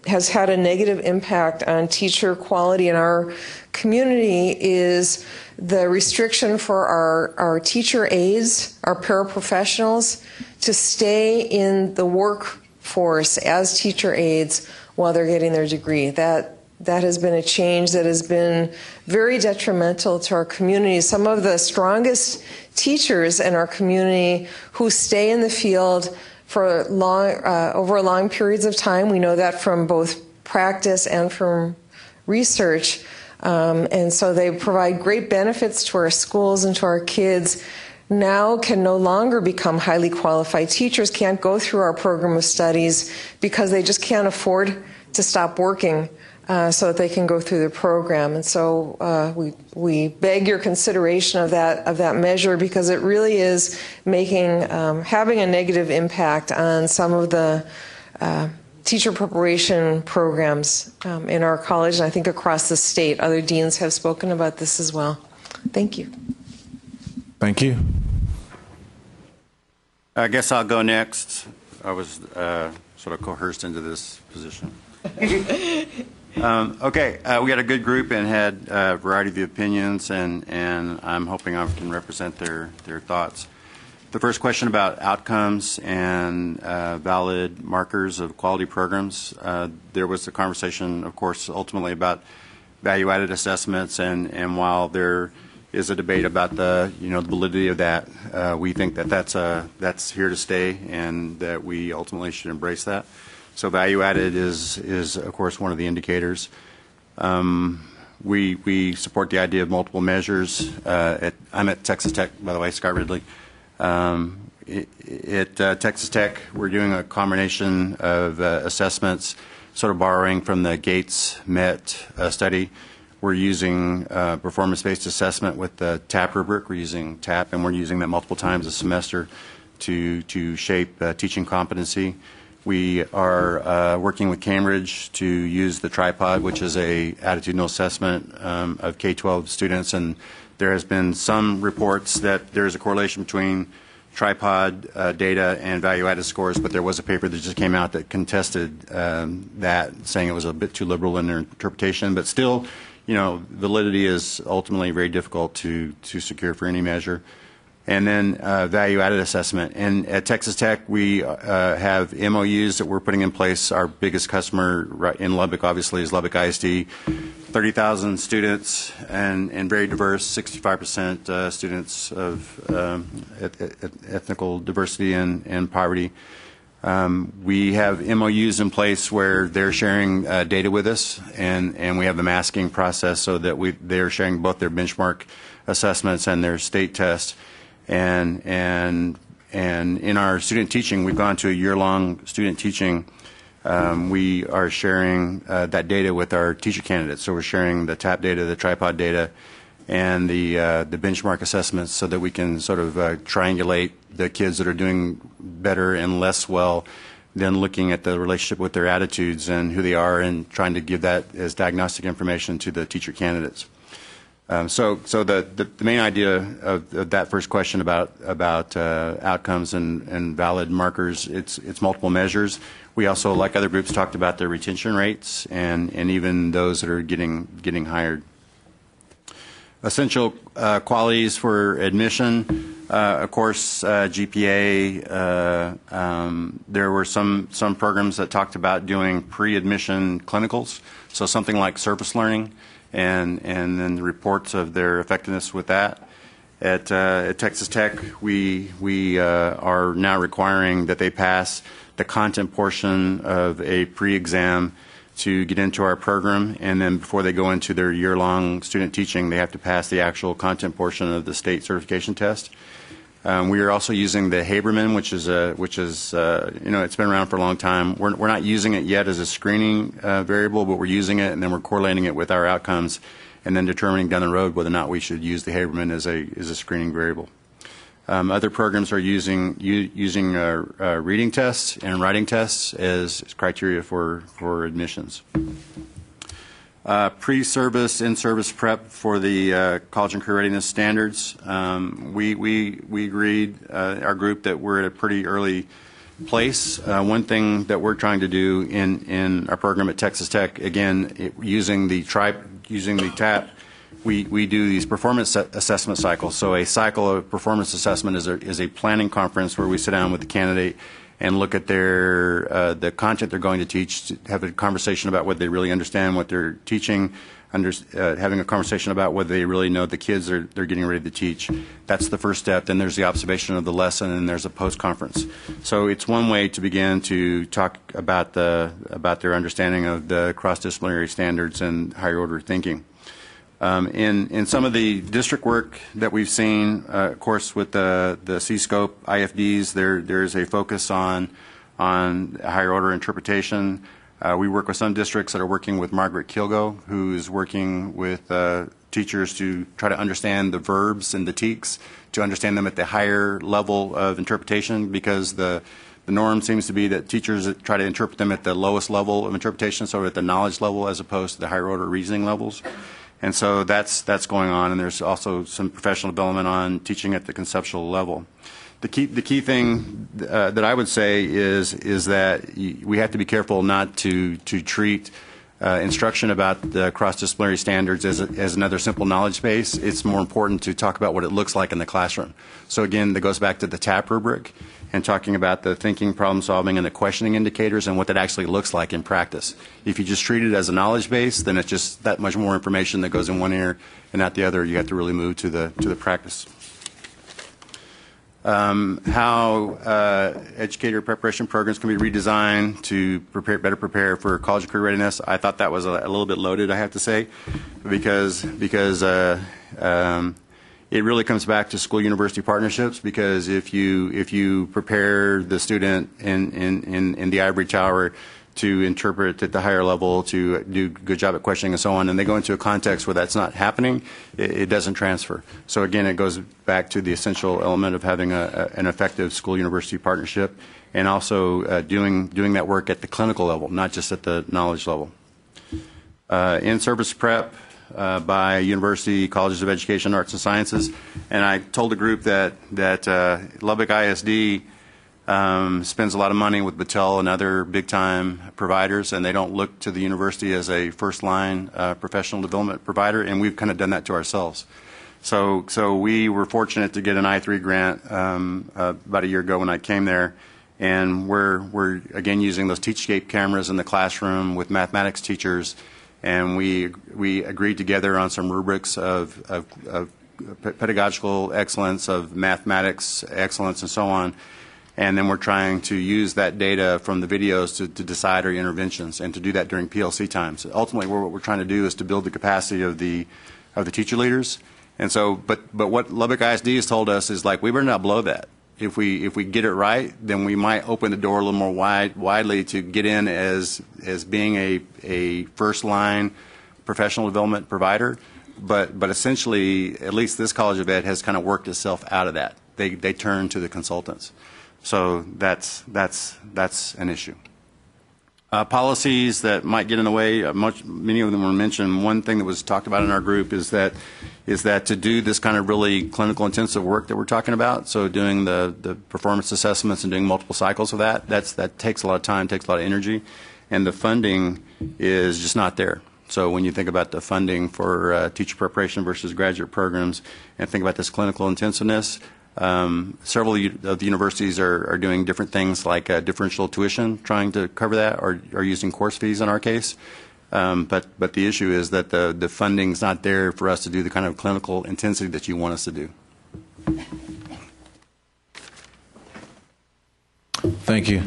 has had a negative impact on teacher quality in our community is the restriction for our teacher aides, our paraprofessionals, to stay in the workforce as teacher aides while they're getting their degree. That has been a change that has been very detrimental to our community. Some of the strongest teachers in our community who stay in the field for over long periods of time. We know that from both practice and from research. And so they provide great benefits to our schools and to our kids. Now can no longer become highly qualified teachers, can't go through our program of studies because they just can't afford to stop working so that they can go through the program. And so we beg your consideration of that measure, because it really is making having a negative impact on some of the teacher preparation programs in our college, and I think across the state. Other deans have spoken about this as well. Thank you. Thank you. I guess I'll go next. I was sort of coerced into this position. Okay, we had a good group and had a variety of opinions, and I'm hoping I can represent their thoughts. The first question about outcomes and valid markers of quality programs, there was a conversation, of course, ultimately about value-added assessments, and while there is a debate about the validity of that, we think that that's here to stay, and that we ultimately should embrace that. So value-added is of course one of the indicators. We support the idea of multiple measures. I'm at Texas Tech, by the way, Scott Ridley. At Texas Tech, we're doing a combination of assessments, sort of borrowing from the Gates MET study. We're using performance-based assessment with the TAP rubric. We're using TAP, and we're using that multiple times a semester to shape teaching competency. We are working with Cambridge to use the Tripod, which is a attitudinal assessment of K-12 students, and there has been some reports that there is a correlation between Tripod data and value-added scores, but there was a paper that just came out that contested that, saying it was a bit too liberal in their interpretation. But still, validity is ultimately very difficult to secure for any measure. And then value-added assessment. And at Texas Tech, we have MOUs that we're putting in place. Our biggest customer in Lubbock, obviously, is Lubbock ISD. 30,000 students and very diverse, 65% students of ethnical diversity and poverty. We have MOUs in place where they're sharing data with us, and we have the masking process so that they're sharing both their benchmark assessments and their state tests. And in our student teaching, we've gone to a year-long student teaching. We are sharing that data with our teacher candidates. So we're sharing the TAP data, the Tripod data, and the benchmark assessments, so that we can sort of triangulate the kids that are doing better and less well, then looking at the relationship with their attitudes and who they are, and trying to give that as diagnostic information to the teacher candidates. So the main idea of that first question about outcomes and valid markers, it's multiple measures. We also, like other groups, talked about the retention rates and even those that are getting hired. Essential qualities for admission, of course, GPA. There were some programs that talked about doing pre-admission clinicals, so something like service learning. And then the reports of their effectiveness with that. At Texas Tech, we are now requiring that they pass the content portion of a pre-exam to get into our program, and then before they go into their year-long student teaching, they have to pass the actual content portion of the state certification test. We are also using the Haberman, which is it's been around for a long time. We're not using it yet as a screening variable, but we're using it, and then we're correlating it with our outcomes, and then determining down the road whether or not we should use the Haberman as a screening variable. Other programs are using reading tests and writing tests as criteria for admissions. Pre-service, in-service prep for the college and career readiness standards. We agreed, our group, that we're at a pretty early place. One thing that we're trying to do in our program at Texas Tech, again, using the TAP, we do these performance assessment cycles. So a cycle of performance assessment is a planning conference where we sit down with the candidate and look at their the content they're going to teach, to have a conversation about whether they really understand what they're teaching, having a conversation about whether they really know the kids they're getting ready to teach. That's the first step. Then there's the observation of the lesson, and there's a post-conference. So it's one way to begin to talk about their understanding of the cross-disciplinary standards and higher order thinking. In some of the district work that we've seen, of course, with the C-scope IFDs, there's a focus on higher order interpretation. We work with some districts that are working with Margaret Kilgo, who's working with teachers to try to understand the verbs and the tiques, to understand them at the higher level of interpretation, because the norm seems to be that teachers try to interpret them at the lowest level of interpretation, so at the knowledge level as opposed to the higher order reasoning levels. And so that's going on, and there's also some professional development on teaching at the conceptual level. The key thing that I would say is that we have to be careful not to treat instruction about the cross-disciplinary standards as another simple knowledge base. It's more important to talk about what it looks like in the classroom. So again, that goes back to the TAP rubric and talking about the thinking, problem solving, and the questioning indicators and what that actually looks like in practice. If you just treat it as a knowledge base, then it's just that much more information that goes in one ear and out the other. You have to really move to the practice. How educator preparation programs can be redesigned to better prepare for college and career readiness. I thought that was a little bit loaded, I have to say, because it really comes back to school-university partnerships, because if you prepare the student in the ivory tower to interpret at the higher level, to do a good job at questioning and so on, and they go into a context where that's not happening, it doesn't transfer. So again, it goes back to the essential element of having an effective school-university partnership, and also doing that work at the clinical level, not just at the knowledge level. In-service prep by university, colleges of education, arts and sciences, and I told the group that Lubbock ISD spends a lot of money with Battelle and other big-time providers, and they don't look to the university as a first-line professional development provider, and we've kind of done that to ourselves. So we were fortunate to get an I3 grant about a year ago when I came there, and we're again using those Teachscape cameras in the classroom with mathematics teachers, and we agreed together on some rubrics of pedagogical excellence, of mathematics excellence, and so on. And then we're trying to use that data from the videos to decide our interventions, and to do that during PLC times. Ultimately, what we're trying to do is to build the capacity of the teacher leaders. And so, but what Lubbock ISD has told us is, like, we better not blow that. If we get it right, then we might open the door a little more widely to get in as being a first line professional development provider. But essentially, at least this College of Ed has kind of worked itself out of that. They turn to the consultants. So that's an issue. Policies that might get in the way, many of them were mentioned. One thing that was talked about in our group is that to do this kind of really clinical intensive work that we're talking about, so doing the performance assessments and doing multiple cycles of that takes a lot of time, takes a lot of energy, and the funding is just not there. So when you think about the funding for teacher preparation versus graduate programs, and think about this clinical intensiveness, several of the universities are doing different things, like differential tuition, trying to cover that, or using course fees in our case. But the issue is that the funding's not there for us to do the kind of clinical intensity that you want us to do. Thank you.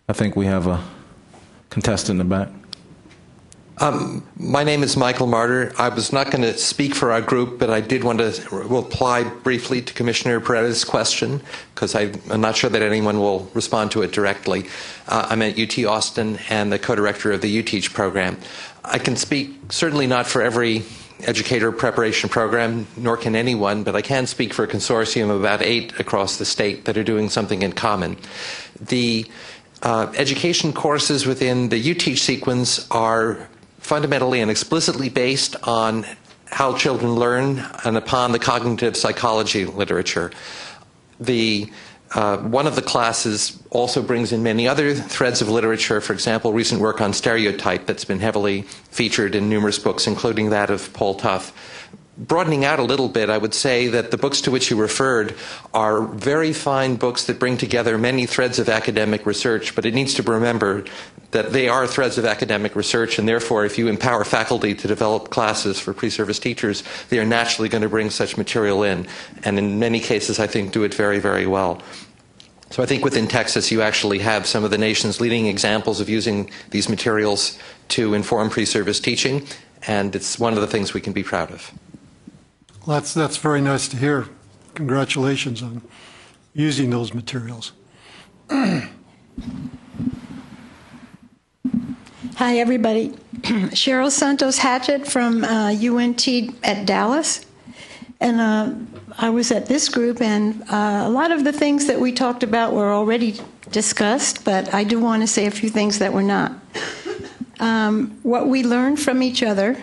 I think we have a contestant in the back. My name is Michael Martyr. I was not going to speak for our group, but I did want to reply briefly to Commissioner Pereira's question, because I'm not sure that anyone will respond to it directly. I'm at UT Austin and the co-director of the UTeach program. I can speak certainly not for every educator preparation program, nor can anyone, but I can speak for a consortium of about 8 across the state that are doing something in common. The education courses within the UTeach sequence are fundamentally and explicitly based on how children learn and upon the cognitive psychology literature. One of the classes also brings in many other threads of literature, for example, recent work on stereotype that's been heavily featured in numerous books, including that of Paul Tough. broadening out a little bit, I would say that the books to which you referred are very fine books that bring together many threads of academic research, but it needs to be remembered that they are threads of academic research, and therefore if you empower faculty to develop classes for pre-service teachers, they are naturally going to bring such material in, and in many cases I think do it very, very well. So I think within Texas you actually have some of the nation's leading examples of using these materials to inform pre-service teaching, and it's one of the things we can be proud of. Well, that's very nice to hear. Congratulations on using those materials. Hi, everybody. Cheryl Santos Hatchett from UNT at Dallas. And I was at this group, and a lot of the things that we talked about were already discussed, but I do want to say a few things that were not. What we learned from each other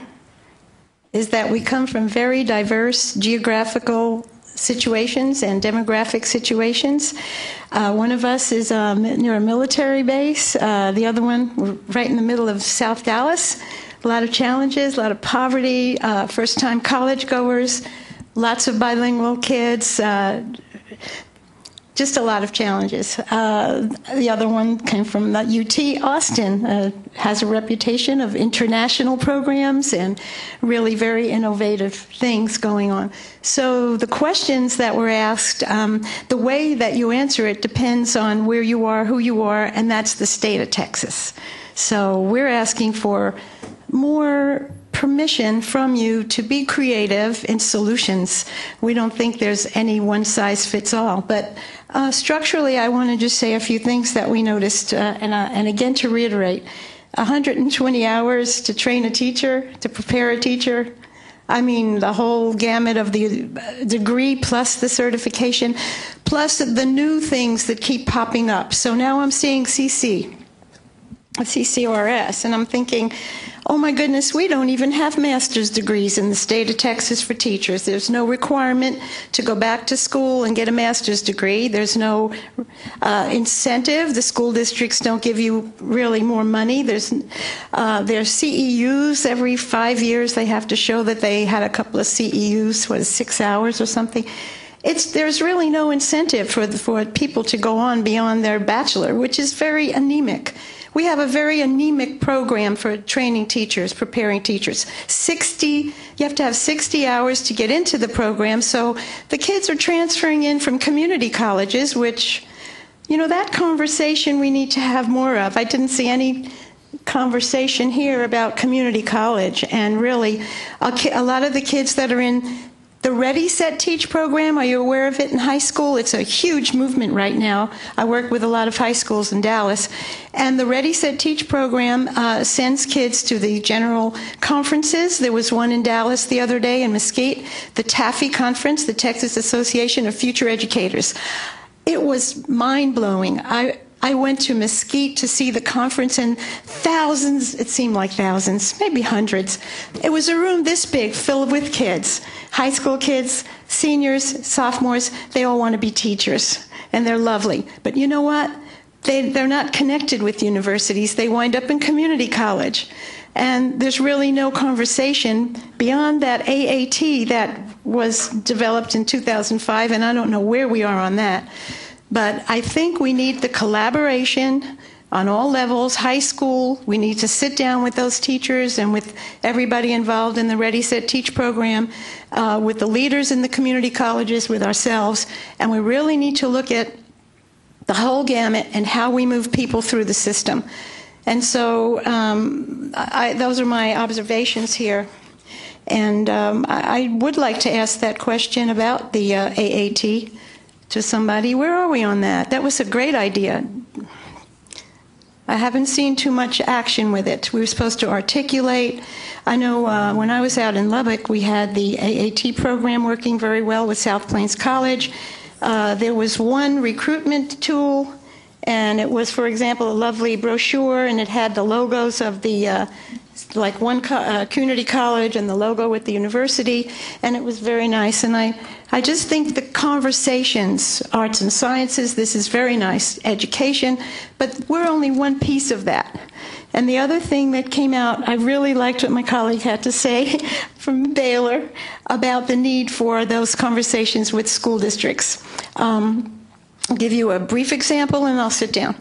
is that we come from very diverse geographical situations and demographic situations. One of us is near a military base. The other one, we're right in the middle of South Dallas. A lot of challenges, a lot of poverty, first-time college goers, lots of bilingual kids, just a lot of challenges. The other one came from UT Austin, has a reputation of international programs and really very innovative things going on. So the questions that were asked, the way that you answer it depends on where you are, who you are, and that's the state of Texas. So we're asking for more permission from you to be creative in solutions. We don't think there's any one-size-fits-all. But structurally, I want to just say a few things that we noticed. And again, to reiterate, 120 hours to train a teacher, to prepare a teacher. I mean, the whole gamut of the degree plus the certification, plus the new things that keep popping up. So now I'm seeing CCRS, and I'm thinking, oh my goodness, we don't even have master's degrees in the state of Texas for teachers. There's no requirement to go back to school and get a master's degree. There's no incentive. The school districts don't give you really more money. There's CEUs. Every 5 years they have to show that they had a couple of CEUs, 6 hours or something. There's really no incentive for people to go on beyond their bachelor, which is very anemic. We have a very anemic program for training teachers, preparing teachers. You have to have 60 hours to get into the program, so the kids are transferring in from community colleges, which, that conversation we need to have more of. I didn't see any conversation here about community college, and really, a lot of the kids that are in the Ready, Set, Teach program, are you aware of it in high school? It's a huge movement right now. I work with a lot of high schools in Dallas. And the Ready, Set, Teach program sends kids to the general conferences. There was one in Dallas the other day in Mesquite, the TAFE conference, the Texas Association of Future Educators. It was mind-blowing. I went to Mesquite to see the conference, and thousands, it seemed like thousands, maybe hundreds. It was a room this big filled with kids, high school kids, seniors, sophomores. They all want to be teachers, and they're lovely. But you know what? They're not connected with universities. They wind up in community college. And there's really no conversation beyond that AAT that was developed in 2005, and I don't know where we are on that. But I think we need the collaboration on all levels, high school. We need to sit down with those teachers and with everybody involved in the Ready, Set, Teach program, with the leaders in the community colleges, with ourselves. And we really need to look at the whole gamut and how we move people through the system. And so those are my observations here. And I would like to ask that question about the AAT to somebody. Where are we on that? That was a great idea. I haven't seen too much action with it. We were supposed to articulate. I know when I was out in Lubbock, we had the AAT program working very well with South Plains College. There was one recruitment tool, and it was, for example, a lovely brochure, and it had the logos of the like one community college and the logo with the university, and it was very nice. And I just think the conversations, arts and sciences, this is very nice, education, but we're only one piece of that. And the other thing that came out, I really liked what my colleague had to say, from Baylor about the need for those conversations with school districts. I'll give you a brief example and I'll sit down.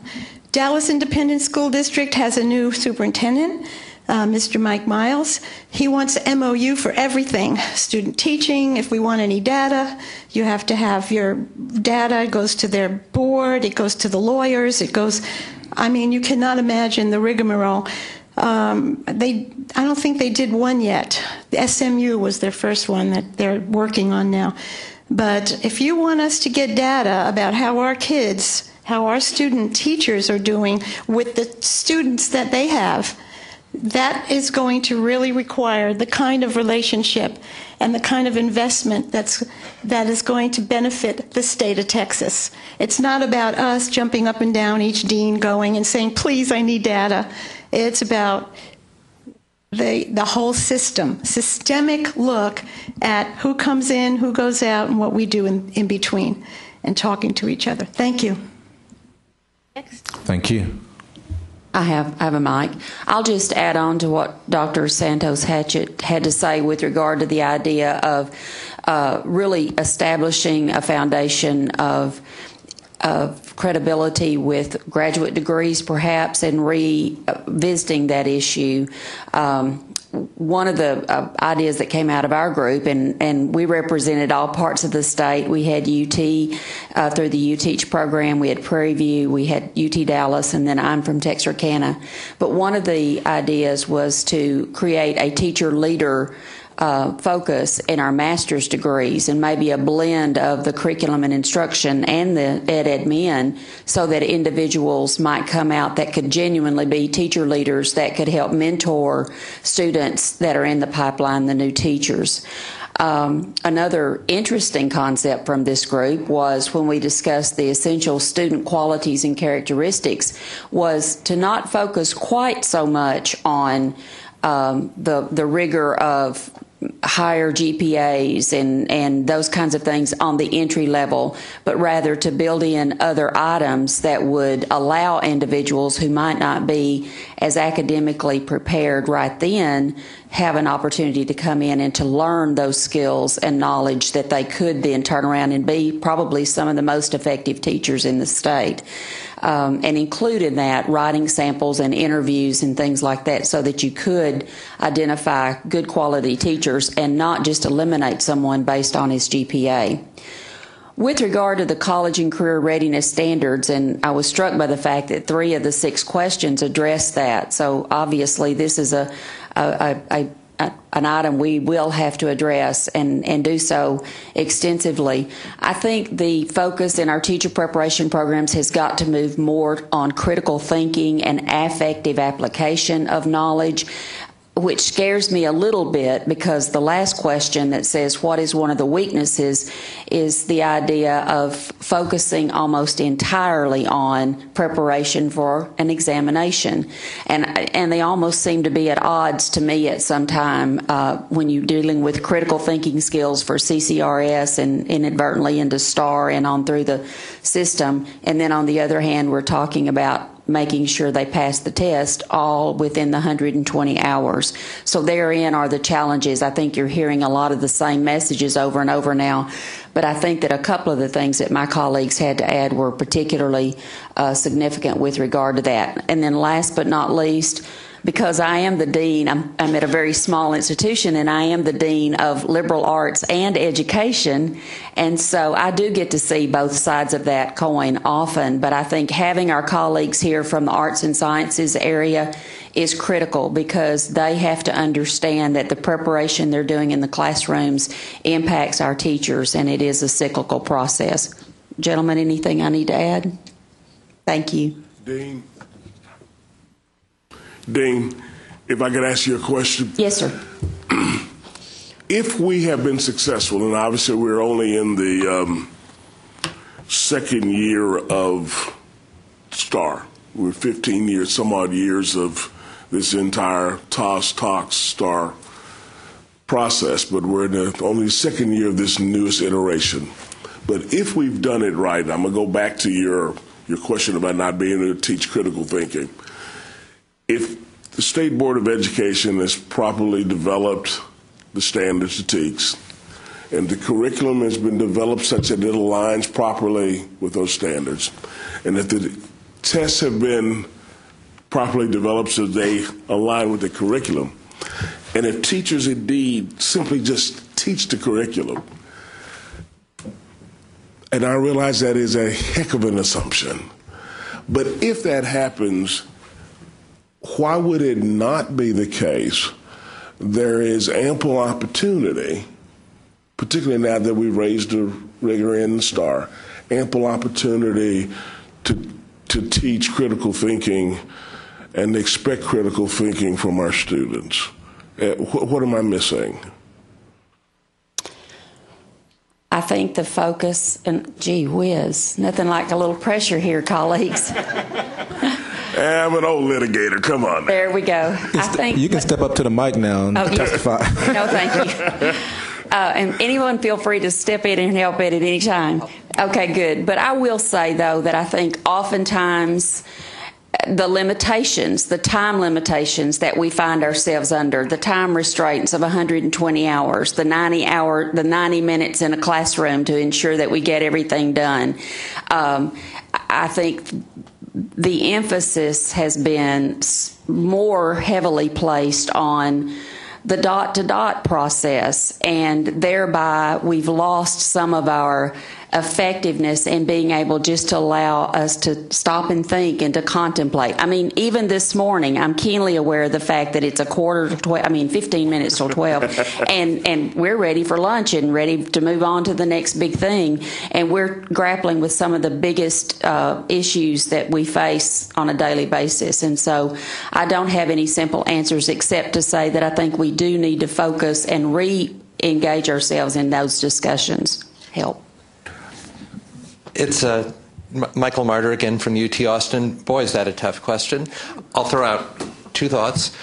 Dallas Independent School District has a new superintendent, Mr. Mike Miles. He wants an MOU for everything. Student teaching, if we want any data, you have to have your data. It goes to their board, it goes to the lawyers, it goes, I mean, you cannot imagine the rigmarole. I don't think they did one yet. The SMU was their first one that they're working on now. But if you want us to get data about how our kids, how our student teachers are doing with the students that they have, that is going to really require the kind of relationship and the kind of investment that is going to benefit the state of Texas. It's not about us jumping up and down, each dean going and saying, please, I need data. It's about the whole system, systemic look at who comes in, who goes out, and what we do in between, and talking to each other. Thank you. Next. Thank you. I have a mic. I'll just add on to what Dr. Santos Hatchett had to say with regard to the idea of really establishing a foundation of credibility with graduate degrees, perhaps, and revisiting that issue. One of the ideas that came out of our group, and we represented all parts of the state. We had UT through the UTeach program. We had Prairie View. We had UT Dallas, and then I'm from Texarkana. But one of the ideas was to create a teacher-leader focus in our master's degrees, and maybe a blend of the curriculum and instruction and the ed-admin, so that individuals might come out that could genuinely be teacher leaders that could help mentor students that are in the pipeline, the new teachers. Another interesting concept from this group was, when we discussed the essential student qualities and characteristics, was to not focus quite so much on the rigor of higher GPAs and those kinds of things on the entry level, but rather to build in other items that would allow individuals who might not be as academically prepared right then have an opportunity to come in and to learn those skills and knowledge that they could then turn around and be probably some of the most effective teachers in the state. And include in that writing samples and interviews and things like that, so that you could identify good quality teachers and not just eliminate someone based on his GPA. With regard to the college and career readiness standards, and I was struck by the fact that 3 of the 6 questions address that. So obviously this is an item we will have to address and do so extensively. I think the focus in our teacher preparation programs has got to move more on critical thinking and affective application of knowledge, which scares me a little bit, because the last question that says what is one of the weaknesses is the idea of focusing almost entirely on preparation for an examination, and they almost seem to be at odds to me at some time when you're dealing with critical thinking skills for CCRS and inadvertently into STAR and on through the system, and then on the other hand we're talking about making sure they pass the test all within the 120 hours. So therein are the challenges. I think you're hearing a lot of the same messages over and over now, but I think that a couple of the things that my colleagues had to add were particularly significant with regard to that. And then last but not least, because I am the dean, I'm at a very small institution, and I am the dean of liberal arts and education, and so I do get to see both sides of that coin often, but I think having our colleagues here from the arts and sciences area is critical, because they have to understand that the preparation they're doing in the classrooms impacts our teachers, and it is a cyclical process. Gentlemen, anything I need to add? Thank you. Dean, if I could ask you a question. Yes, sir. If we have been successful, and obviously we're only in the second year of STAR, we're 15 years, some odd years of this entire TOS STAR process, but we're in the only second year of this newest iteration. But if we've done it right, I'm going to go back to your question about not being able to teach critical thinking. If the State Board of Education has properly developed the standards it takes, and the curriculum has been developed such that it aligns properly with those standards, and that the tests have been properly developed so they align with the curriculum. And if teachers indeed simply just teach the curriculum, and I realize that is a heck of an assumption, but if that happens, why would it not be the case there is ample opportunity, particularly now that we've raised the rigor in the STAR, ample opportunity to teach critical thinking and expect critical thinking from our students? What am I missing? I think the focus, and gee whiz, nothing like a little pressure here, colleagues. I'm an old litigator. Come on. There we go. You can step up to the mic now and testify. No, thank you. And anyone feel free to step in and help it at any time. Okay, good. But I will say, though, that I think oftentimes the limitations, the time limitations that we find ourselves under, the time restraints of 120 hours, the 90 minutes in a classroom to ensure that we get everything done, I think the emphasis has been more heavily placed on the dot-to-dot process, and thereby we've lost some of our effectiveness in being able just to allow us to stop and think and to contemplate. I mean, even this morning, I'm keenly aware of the fact that it's 15 minutes till 12, and we're ready for lunch and ready to move on to the next big thing, and we're grappling with some of the biggest issues that we face on a daily basis. And so I don't have any simple answers except to say that I think we do need to focus and re-engage ourselves in those discussions. Help. It's Michael Martyr again from UT Austin. Boy, is that a tough question. I'll throw out two thoughts,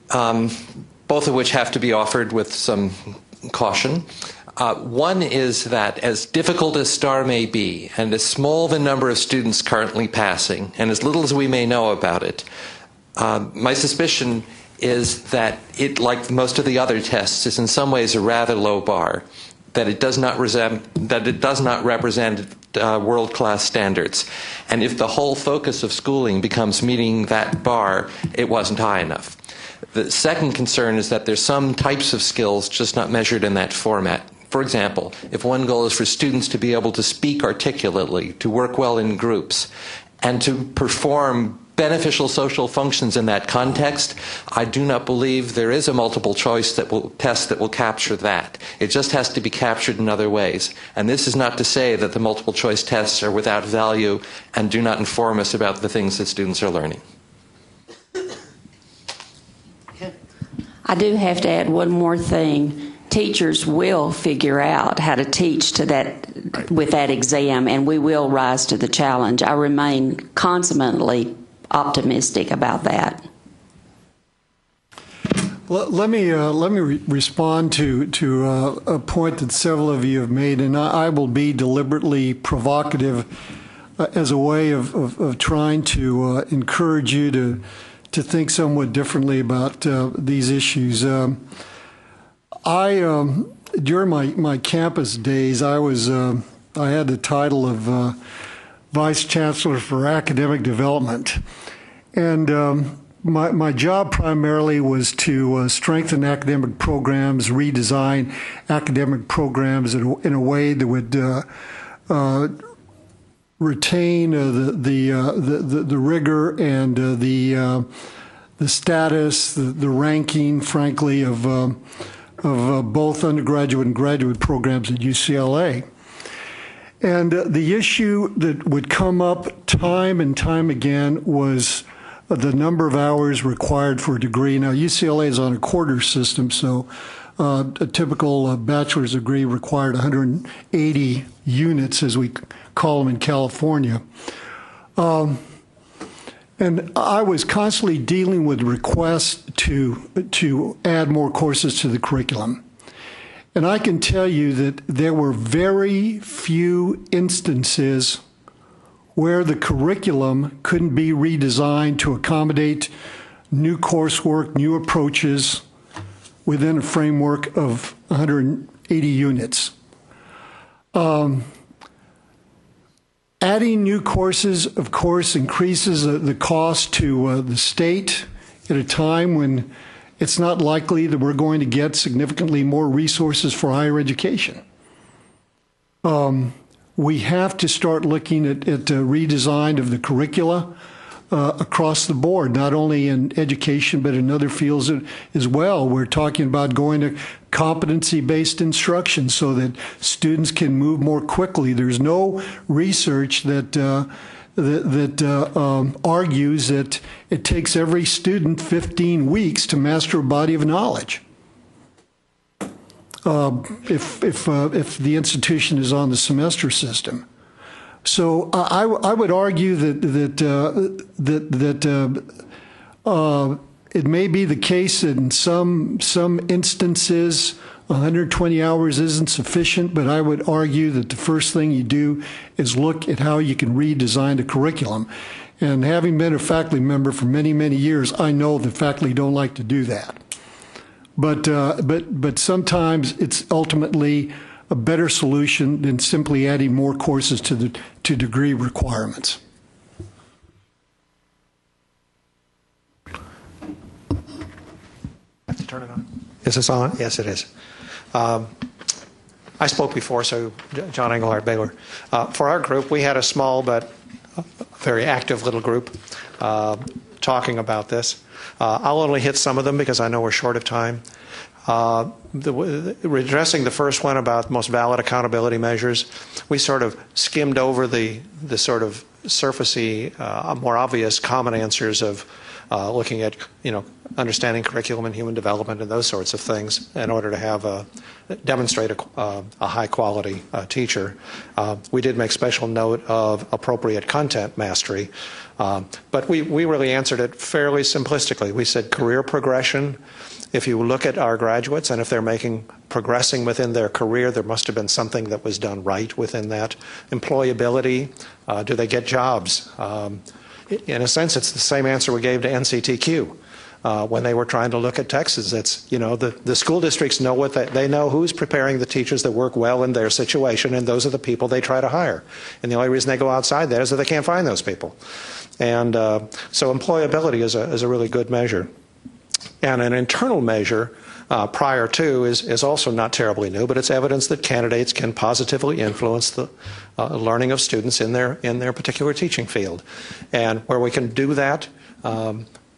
both of which have to be offered with some caution. One is that as difficult as STAR may be, and as small the number of students currently passing, and as little as we may know about it, my suspicion is that it, like most of the other tests, is in some ways a rather low bar, that it does not represent world-class standards. And if the whole focus of schooling becomes meeting that bar, it wasn't high enough. The second concern is that there's some types of skills just not measured in that format. For example, if one goal is for students to be able to speak articulately, to work well in groups, and to perform beneficial social functions in that context, I do not believe there is a multiple choice test that will capture that. It just has to be captured in other ways. And this is not to say that the multiple choice tests are without value and do not inform us about the things that students are learning. I do have to add one more thing. Teachers will figure out how to teach to that with that exam, and we will rise to the challenge. I remain consummately optimistic about that. Let me respond to a point that several of you have made, and I will be deliberately provocative as a way of trying to encourage you to think somewhat differently about these issues. During my campus days, I had the title of Vice Chancellor for Academic Development, and my job primarily was to strengthen academic programs, redesign academic programs in a way that would retain the rigor and the status, the ranking, frankly, of both undergraduate and graduate programs at UCLA. And the issue that would come up time and time again was the number of hours required for a degree. Now, UCLA is on a quarter system, so a typical bachelor's degree required 180 units, as we call them in California. And I was constantly dealing with requests to add more courses to the curriculum. And I can tell you that there were very few instances where the curriculum couldn't be redesigned to accommodate new coursework, new approaches, within a framework of 180 units. Adding new courses, of course, increases the cost to the state at a time when it's not likely that we're going to get significantly more resources for higher education. We have to start looking at redesign of the curricula across the board, not only in education but in other fields as well. We're talking about going to competency-based instruction so that students can move more quickly. There's no research that argues that it takes every student 15 weeks to master a body of knowledge. If the institution is on the semester system. So I would argue that it may be the case that in some instances 120 hours isn't sufficient, but I would argue that the first thing you do is look at how you can redesign the curriculum. And having been a faculty member for many, many years, I know that faculty don't like to do that. But sometimes it's ultimately a better solution than simply adding more courses to degree requirements. Have to turn it on. Is this on? Yes, it is. I spoke before, so John Engelhardt, Baylor. For our group, we had a small but very active little group talking about this. I'll only hit some of them because I know we're short of time. Addressing the first one about most valid accountability measures, we sort of skimmed over the sort of surfacey, more obvious common answers of looking at, understanding curriculum and human development and those sorts of things in order to have demonstrate a high quality teacher. We did make special note of appropriate content mastery, but we really answered it fairly simplistically. We said career progression. If you look at our graduates and if they're progressing within their career, there must have been something that was done right within that. Employability, do they get jobs? In a sense, it's the same answer we gave to NCTQ when they were trying to look at Texas. It's, the school districts know what they know who's preparing the teachers that work well in their situation, and those are the people they try to hire. And the only reason they go outside that is that they can't find those people. And so employability is a really good measure. And an internal measure prior to is also not terribly new, but it's evidence that candidates can positively influence the learning of students in their particular teaching field. And where we can do that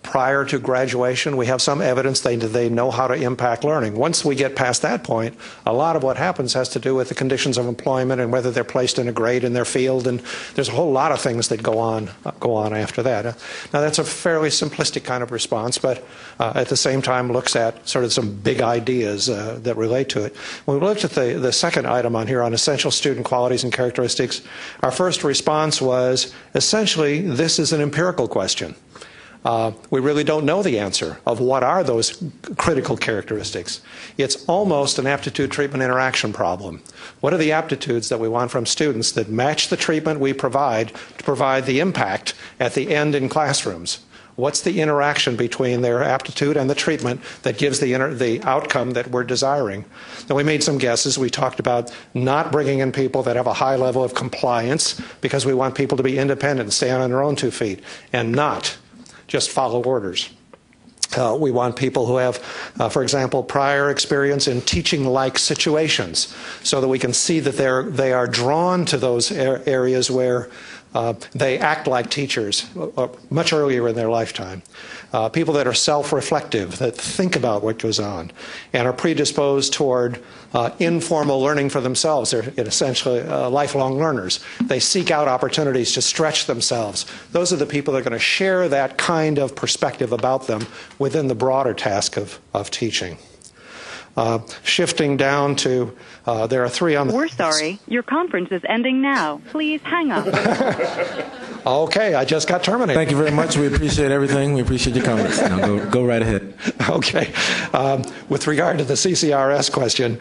prior to graduation, we have some evidence they know how to impact learning. Once we get past that point, a lot of what happens has to do with the conditions of employment and whether they're placed in a grade in their field, and there's a whole lot of things that go on after that. Now, that's a fairly simplistic kind of response, but at the same time looks at sort of some big ideas that relate to it. When we looked at the second item on here on essential student qualities and characteristics, our first response was essentially this is an empirical question. We really don't know the answer of what are those critical characteristics. It's almost an aptitude treatment interaction problem. What are the aptitudes that we want from students that match the treatment we provide to provide the impact at the end in classrooms? What's the interaction between their aptitude and the treatment that gives the outcome that we're desiring? Now, we made some guesses. We talked about not bringing in people that have a high level of compliance because we want people to be independent and stand on their own 2 feet and not just follow orders. We want people who have, for example, prior experience in teaching-like situations so that we can see that they are drawn to those areas where they act like teachers much earlier in their lifetime. People that are self-reflective, that think about what goes on, and are predisposed toward informal learning for themselves. They're essentially lifelong learners. They seek out opportunities to stretch themselves. Those are the people that are going to share that kind of perspective about them within the broader task of teaching. Shifting down to, there are 3 on the... We're sorry. Your conference is ending now. Please hang up. Okay, I just got terminated. Thank you very much. We appreciate everything. We appreciate your comments. Now go right ahead. Okay. With regard to the CCRS question,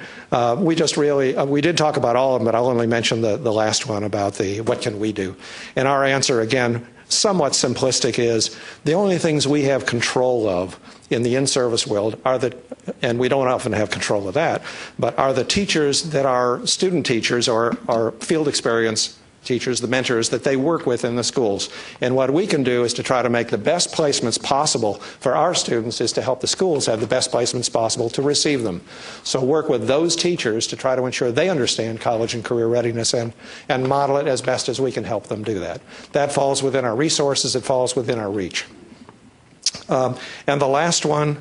we did talk about all of them, but I'll only mention the last one about what can we do. And our answer, again, somewhat simplistic is the only things we have control of in the in-service world are and we don't often have control of that, but are the teachers that are student teachers or are field experience teachers, the mentors that they work with in the schools. And what we can do is to try to make the best placements possible for our students is to help the schools have the best placements possible to receive them. So work with those teachers to try to ensure they understand college and career readiness and model it as best as we can help them do that. That falls within our resources. It falls within our reach. And the last one,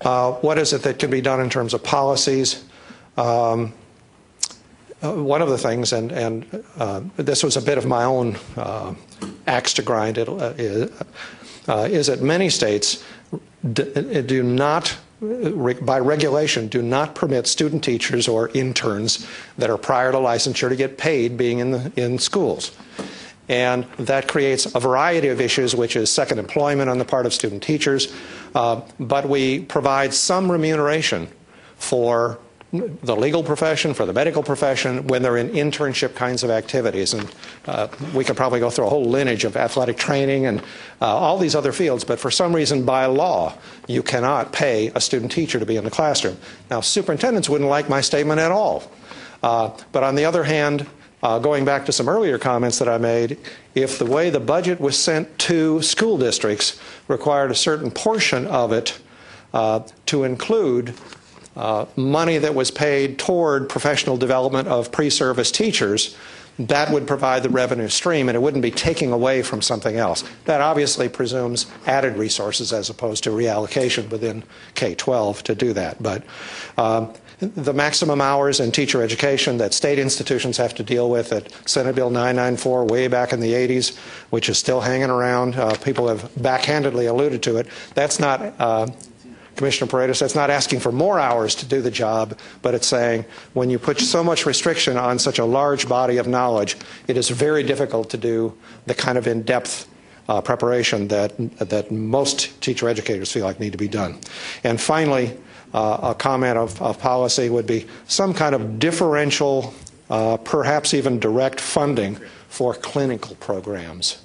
what is it that can be done in terms of policies? One of the things, and this was a bit of my own axe to grind, is that many states do not, by regulation, do not permit student teachers or interns that are prior to licensure to get paid being in schools. And that creates a variety of issues, which is second employment on the part of student teachers, but we provide some remuneration for the legal profession, for the medical profession, when they're in internship kinds of activities. And we could probably go through a whole lineage of athletic training and all these other fields, but for some reason, by law, you cannot pay a student teacher to be in the classroom. Now, superintendents wouldn't like my statement at all. But on the other hand, going back to some earlier comments that I made, if the way the budget was sent to school districts required a certain portion of it to include money that was paid toward professional development of pre-service teachers, that would provide the revenue stream, and it wouldn't be taking away from something else. That obviously presumes added resources as opposed to reallocation within K-12 to do that. But the maximum hours in teacher education that state institutions have to deal with at Senate Bill 994 way back in the 80s, which is still hanging around, people have backhandedly alluded to it, that's not Commissioner Paredes, that's not asking for more hours to do the job, but it's saying when you put so much restriction on such a large body of knowledge, it is very difficult to do the kind of in-depth preparation that most teacher educators feel like need to be done. And finally, a comment of policy would be some kind of differential, perhaps even direct funding for clinical programs.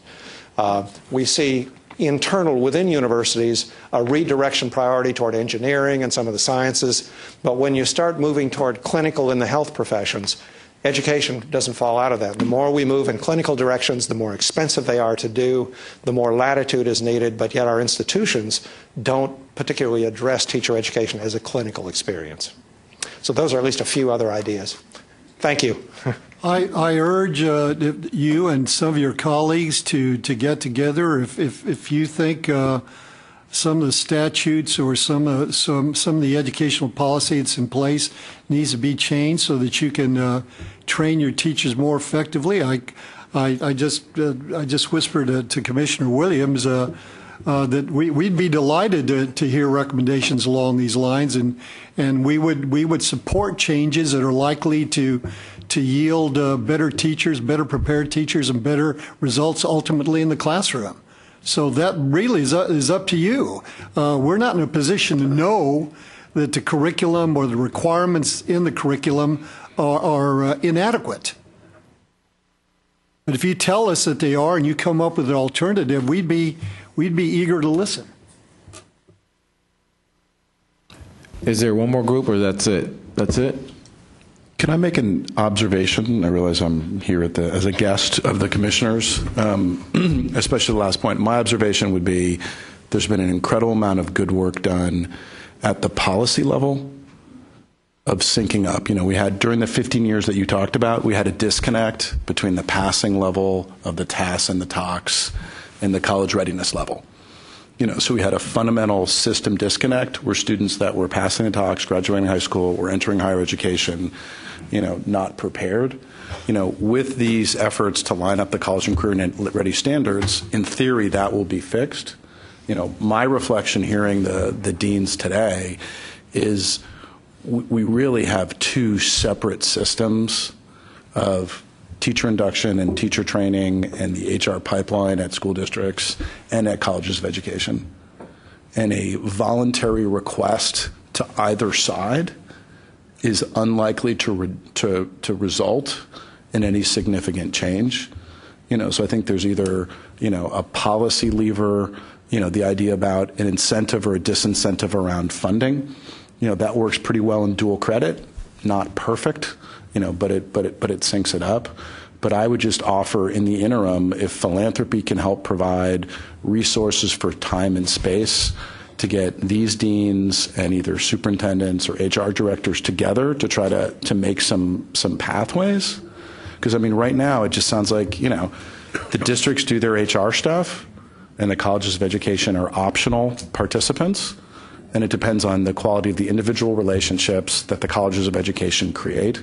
We see internal within universities a redirection priority toward engineering and some of the sciences, but when you start moving toward clinical in the health professions, education doesn't fall out of that. The more we move in clinical directions, the more expensive they are to do, the more latitude is needed, but yet our institutions don't particularly address teacher education as a clinical experience. So those are at least a few other ideas. Thank you. I urge you and some of your colleagues to get together if you think some of the statutes or some of the educational policy that's in place needs to be changed so that you can train your teachers more effectively. I just whispered to Commissioner Williams that we'd be delighted to hear recommendations along these lines, and we would support changes that are likely to yield better teachers, better prepared teachers, and better results ultimately in the classroom. So that really is up to you. We're not in a position to know that the curriculum or the requirements in the curriculum are inadequate. But if you tell us that they are and you come up with an alternative, we'd be eager to listen. Is there one more group, or that's it? That's it? Can I make an observation? I realize I'm here as a guest of the commissioners, especially the last point. My observation would be there's been an incredible amount of good work done at the policy level of syncing up. You know, we had, during the 15 years that you talked about, we had a disconnect between the passing level of the TAS and the TOCS and the college readiness level. You know, so we had a fundamental system disconnect where students that were passing the TOCS, graduating high school, were entering higher education, you know, not prepared. You know, with these efforts to line up the college and career ready standards, in theory, that will be fixed. You know, my reflection hearing the deans today is we really have two separate systems of teacher induction and teacher training and the HR pipeline at school districts and at colleges of education. And a voluntary request to either side is unlikely to result in any significant change. You know, so I think there's either, a policy lever, the idea about an incentive or a disincentive around funding, that works pretty well in dual credit. Not perfect, but it syncs it up. But I would just offer in the interim, if philanthropy can help provide resources for time and space to get these deans and either superintendents or HR directors together to try to make some pathways. Because, right now it just sounds like, the districts do their HR stuff and the colleges of education are optional participants. And it depends on the quality of the individual relationships that the colleges of education create.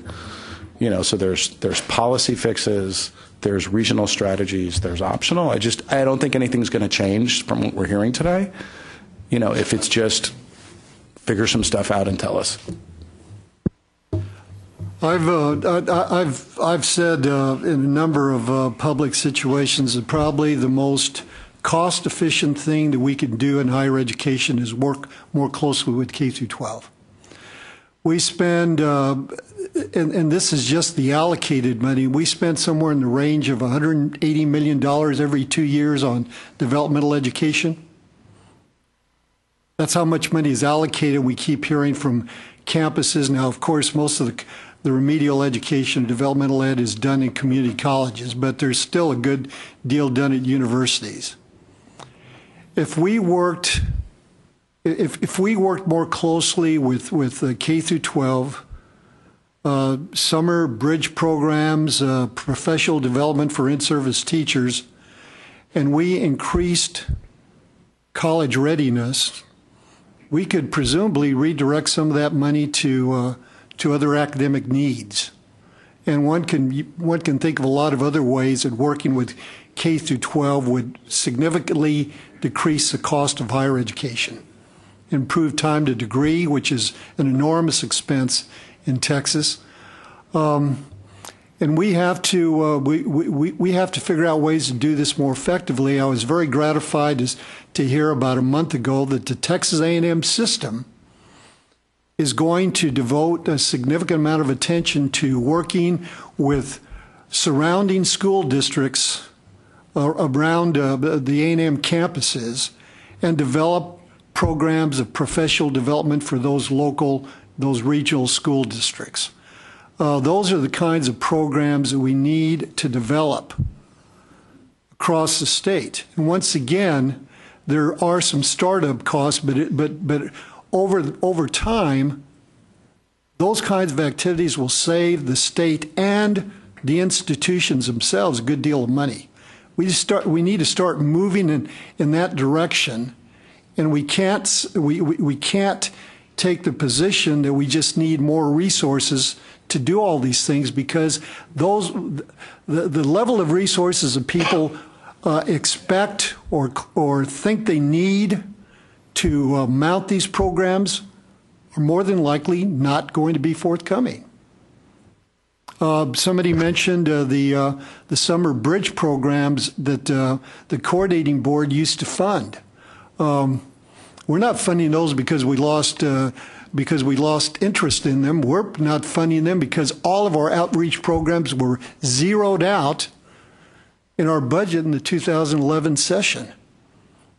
So there's policy fixes, there's regional strategies, there's optional. I don't think anything's going to change from what we're hearing today. If it's just figure some stuff out and tell us. I've said in a number of public situations that probably the most cost-efficient thing that we can do in higher education is work more closely with K through 12. We spend, and this is just the allocated money, we spend somewhere in the range of $180 million every 2 years on developmental education. That's how much money is allocated. We keep hearing from campuses. Now, of course, most of the remedial education, developmental ed is done in community colleges, but there's still a good deal done at universities. If we worked more closely with K through 12, summer bridge programs, professional development for in-service teachers, and we increased college readiness, we could presumably redirect some of that money to other academic needs. And one can think of a lot of other ways that working with K through 12 would significantly decrease the cost of higher education, improve time to degree, which is an enormous expense in Texas. And we have to figure out ways to do this more effectively. I was very gratified to hear about a month ago that the Texas A&M system is going to devote a significant amount of attention to working with surrounding school districts around the A&M campuses and develop programs of professional development for those regional school districts. Those are the kinds of programs that we need to develop across the state. And once again, there are some startup costs, but over time, those kinds of activities will save the state and the institutions themselves a good deal of money. We need to start moving in that direction, and we can't take the position that we just need more resources to do all these things, because the level of resources that people expect or think they need to mount these programs are more than likely not going to be forthcoming. Somebody mentioned the summer bridge programs that the coordinating board used to fund. We're not funding those because we lost interest in them. We're not funding them because all of our outreach programs were zeroed out in our budget in the 2011 session.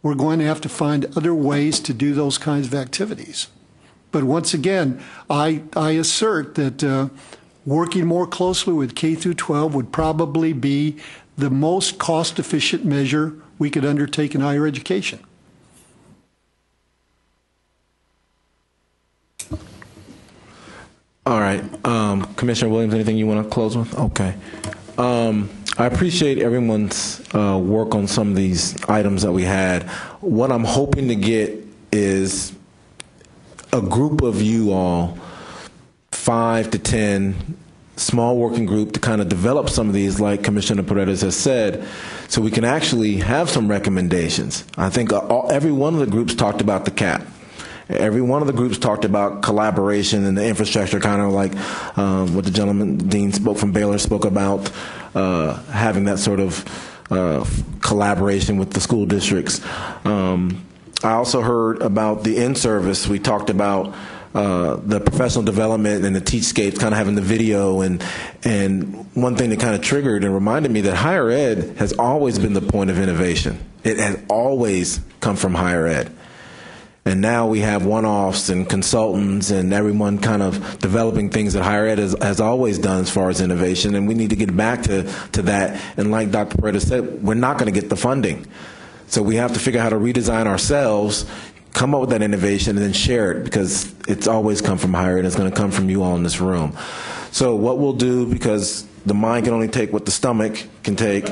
We're going to have to find other ways to do those kinds of activities. But once again, I assert that working more closely with K through 12 would probably be the most cost-efficient measure we could undertake in higher education. All right. Commissioner Williams, anything you want to close with? Okay. I appreciate everyone's work on some of these items that we had. What I'm hoping to get is a group of you all, 5 to 10, small working group to kind of develop some of these, like Commissioner Paredes has said, so we can actually have some recommendations. I think every one of the groups talked about the cap. Every one of the groups talked about collaboration and the infrastructure, kind of like what the gentleman, Dean from Baylor spoke about, having that sort of collaboration with the school districts. I also heard about the in-service. We talked about the professional development and the Teachscape, kind of having the video, and one thing that kind of triggered and reminded me that higher ed has always been the point of innovation. It has always come from higher ed. And now we have one-offs and consultants and everyone kind of developing things that higher ed has always done as far as innovation, and we need to get back to that. And like Dr. Paredes said, we're not going to get the funding. So we have to figure out how to redesign ourselves, come up with that innovation, and then share it, because it's always come from higher ed, and it's going to come from you all in this room. So what we'll do, because the mind can only take what the stomach can take,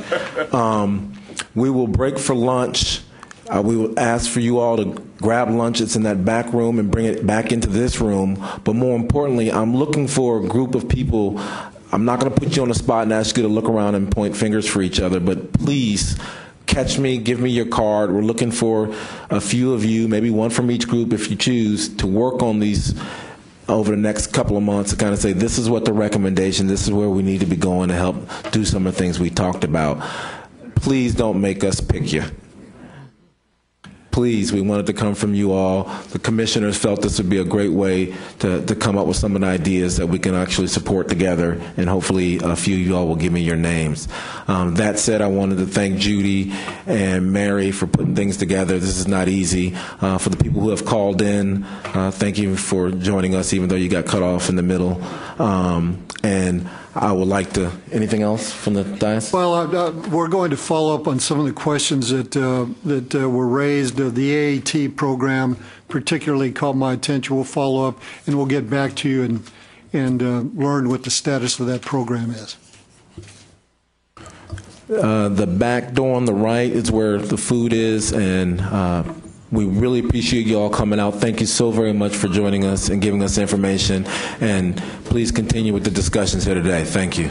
we will break for lunch. We will ask for you all to grab lunch. It's in that back room, and bring it back into this room. But more importantly, I'm looking for a group of people. I'm not going to put you on the spot and ask you to look around and point fingers for each other, but please catch me, give me your card. We're looking for a few of you, maybe one from each group if you choose, to work on these over the next couple of months to kind of say, this is what the recommendation, this is where we need to be going to help do some of the things we talked about. Please don't make us pick you. Please, we want it to come from you all. The commissioners felt this would be a great way to come up with some of the ideas that we can actually support together, and hopefully a few of you all will give me your names. That said, I wanted to thank Judy and Mary for putting things together. This is not easy. For the people who have called in, thank you for joining us, even though you got cut off in the middle. And I would like to, anything else from the dais? Well, we're going to follow up on some of the questions that were raised. The AAT program particularly caught my attention. We'll follow up, and we'll get back to you and learn what the status of that program is. The back door on the right is where the food is, and we really appreciate you all coming out. Thank you so very much for joining us and giving us information, and please continue with the discussions here today. Thank you.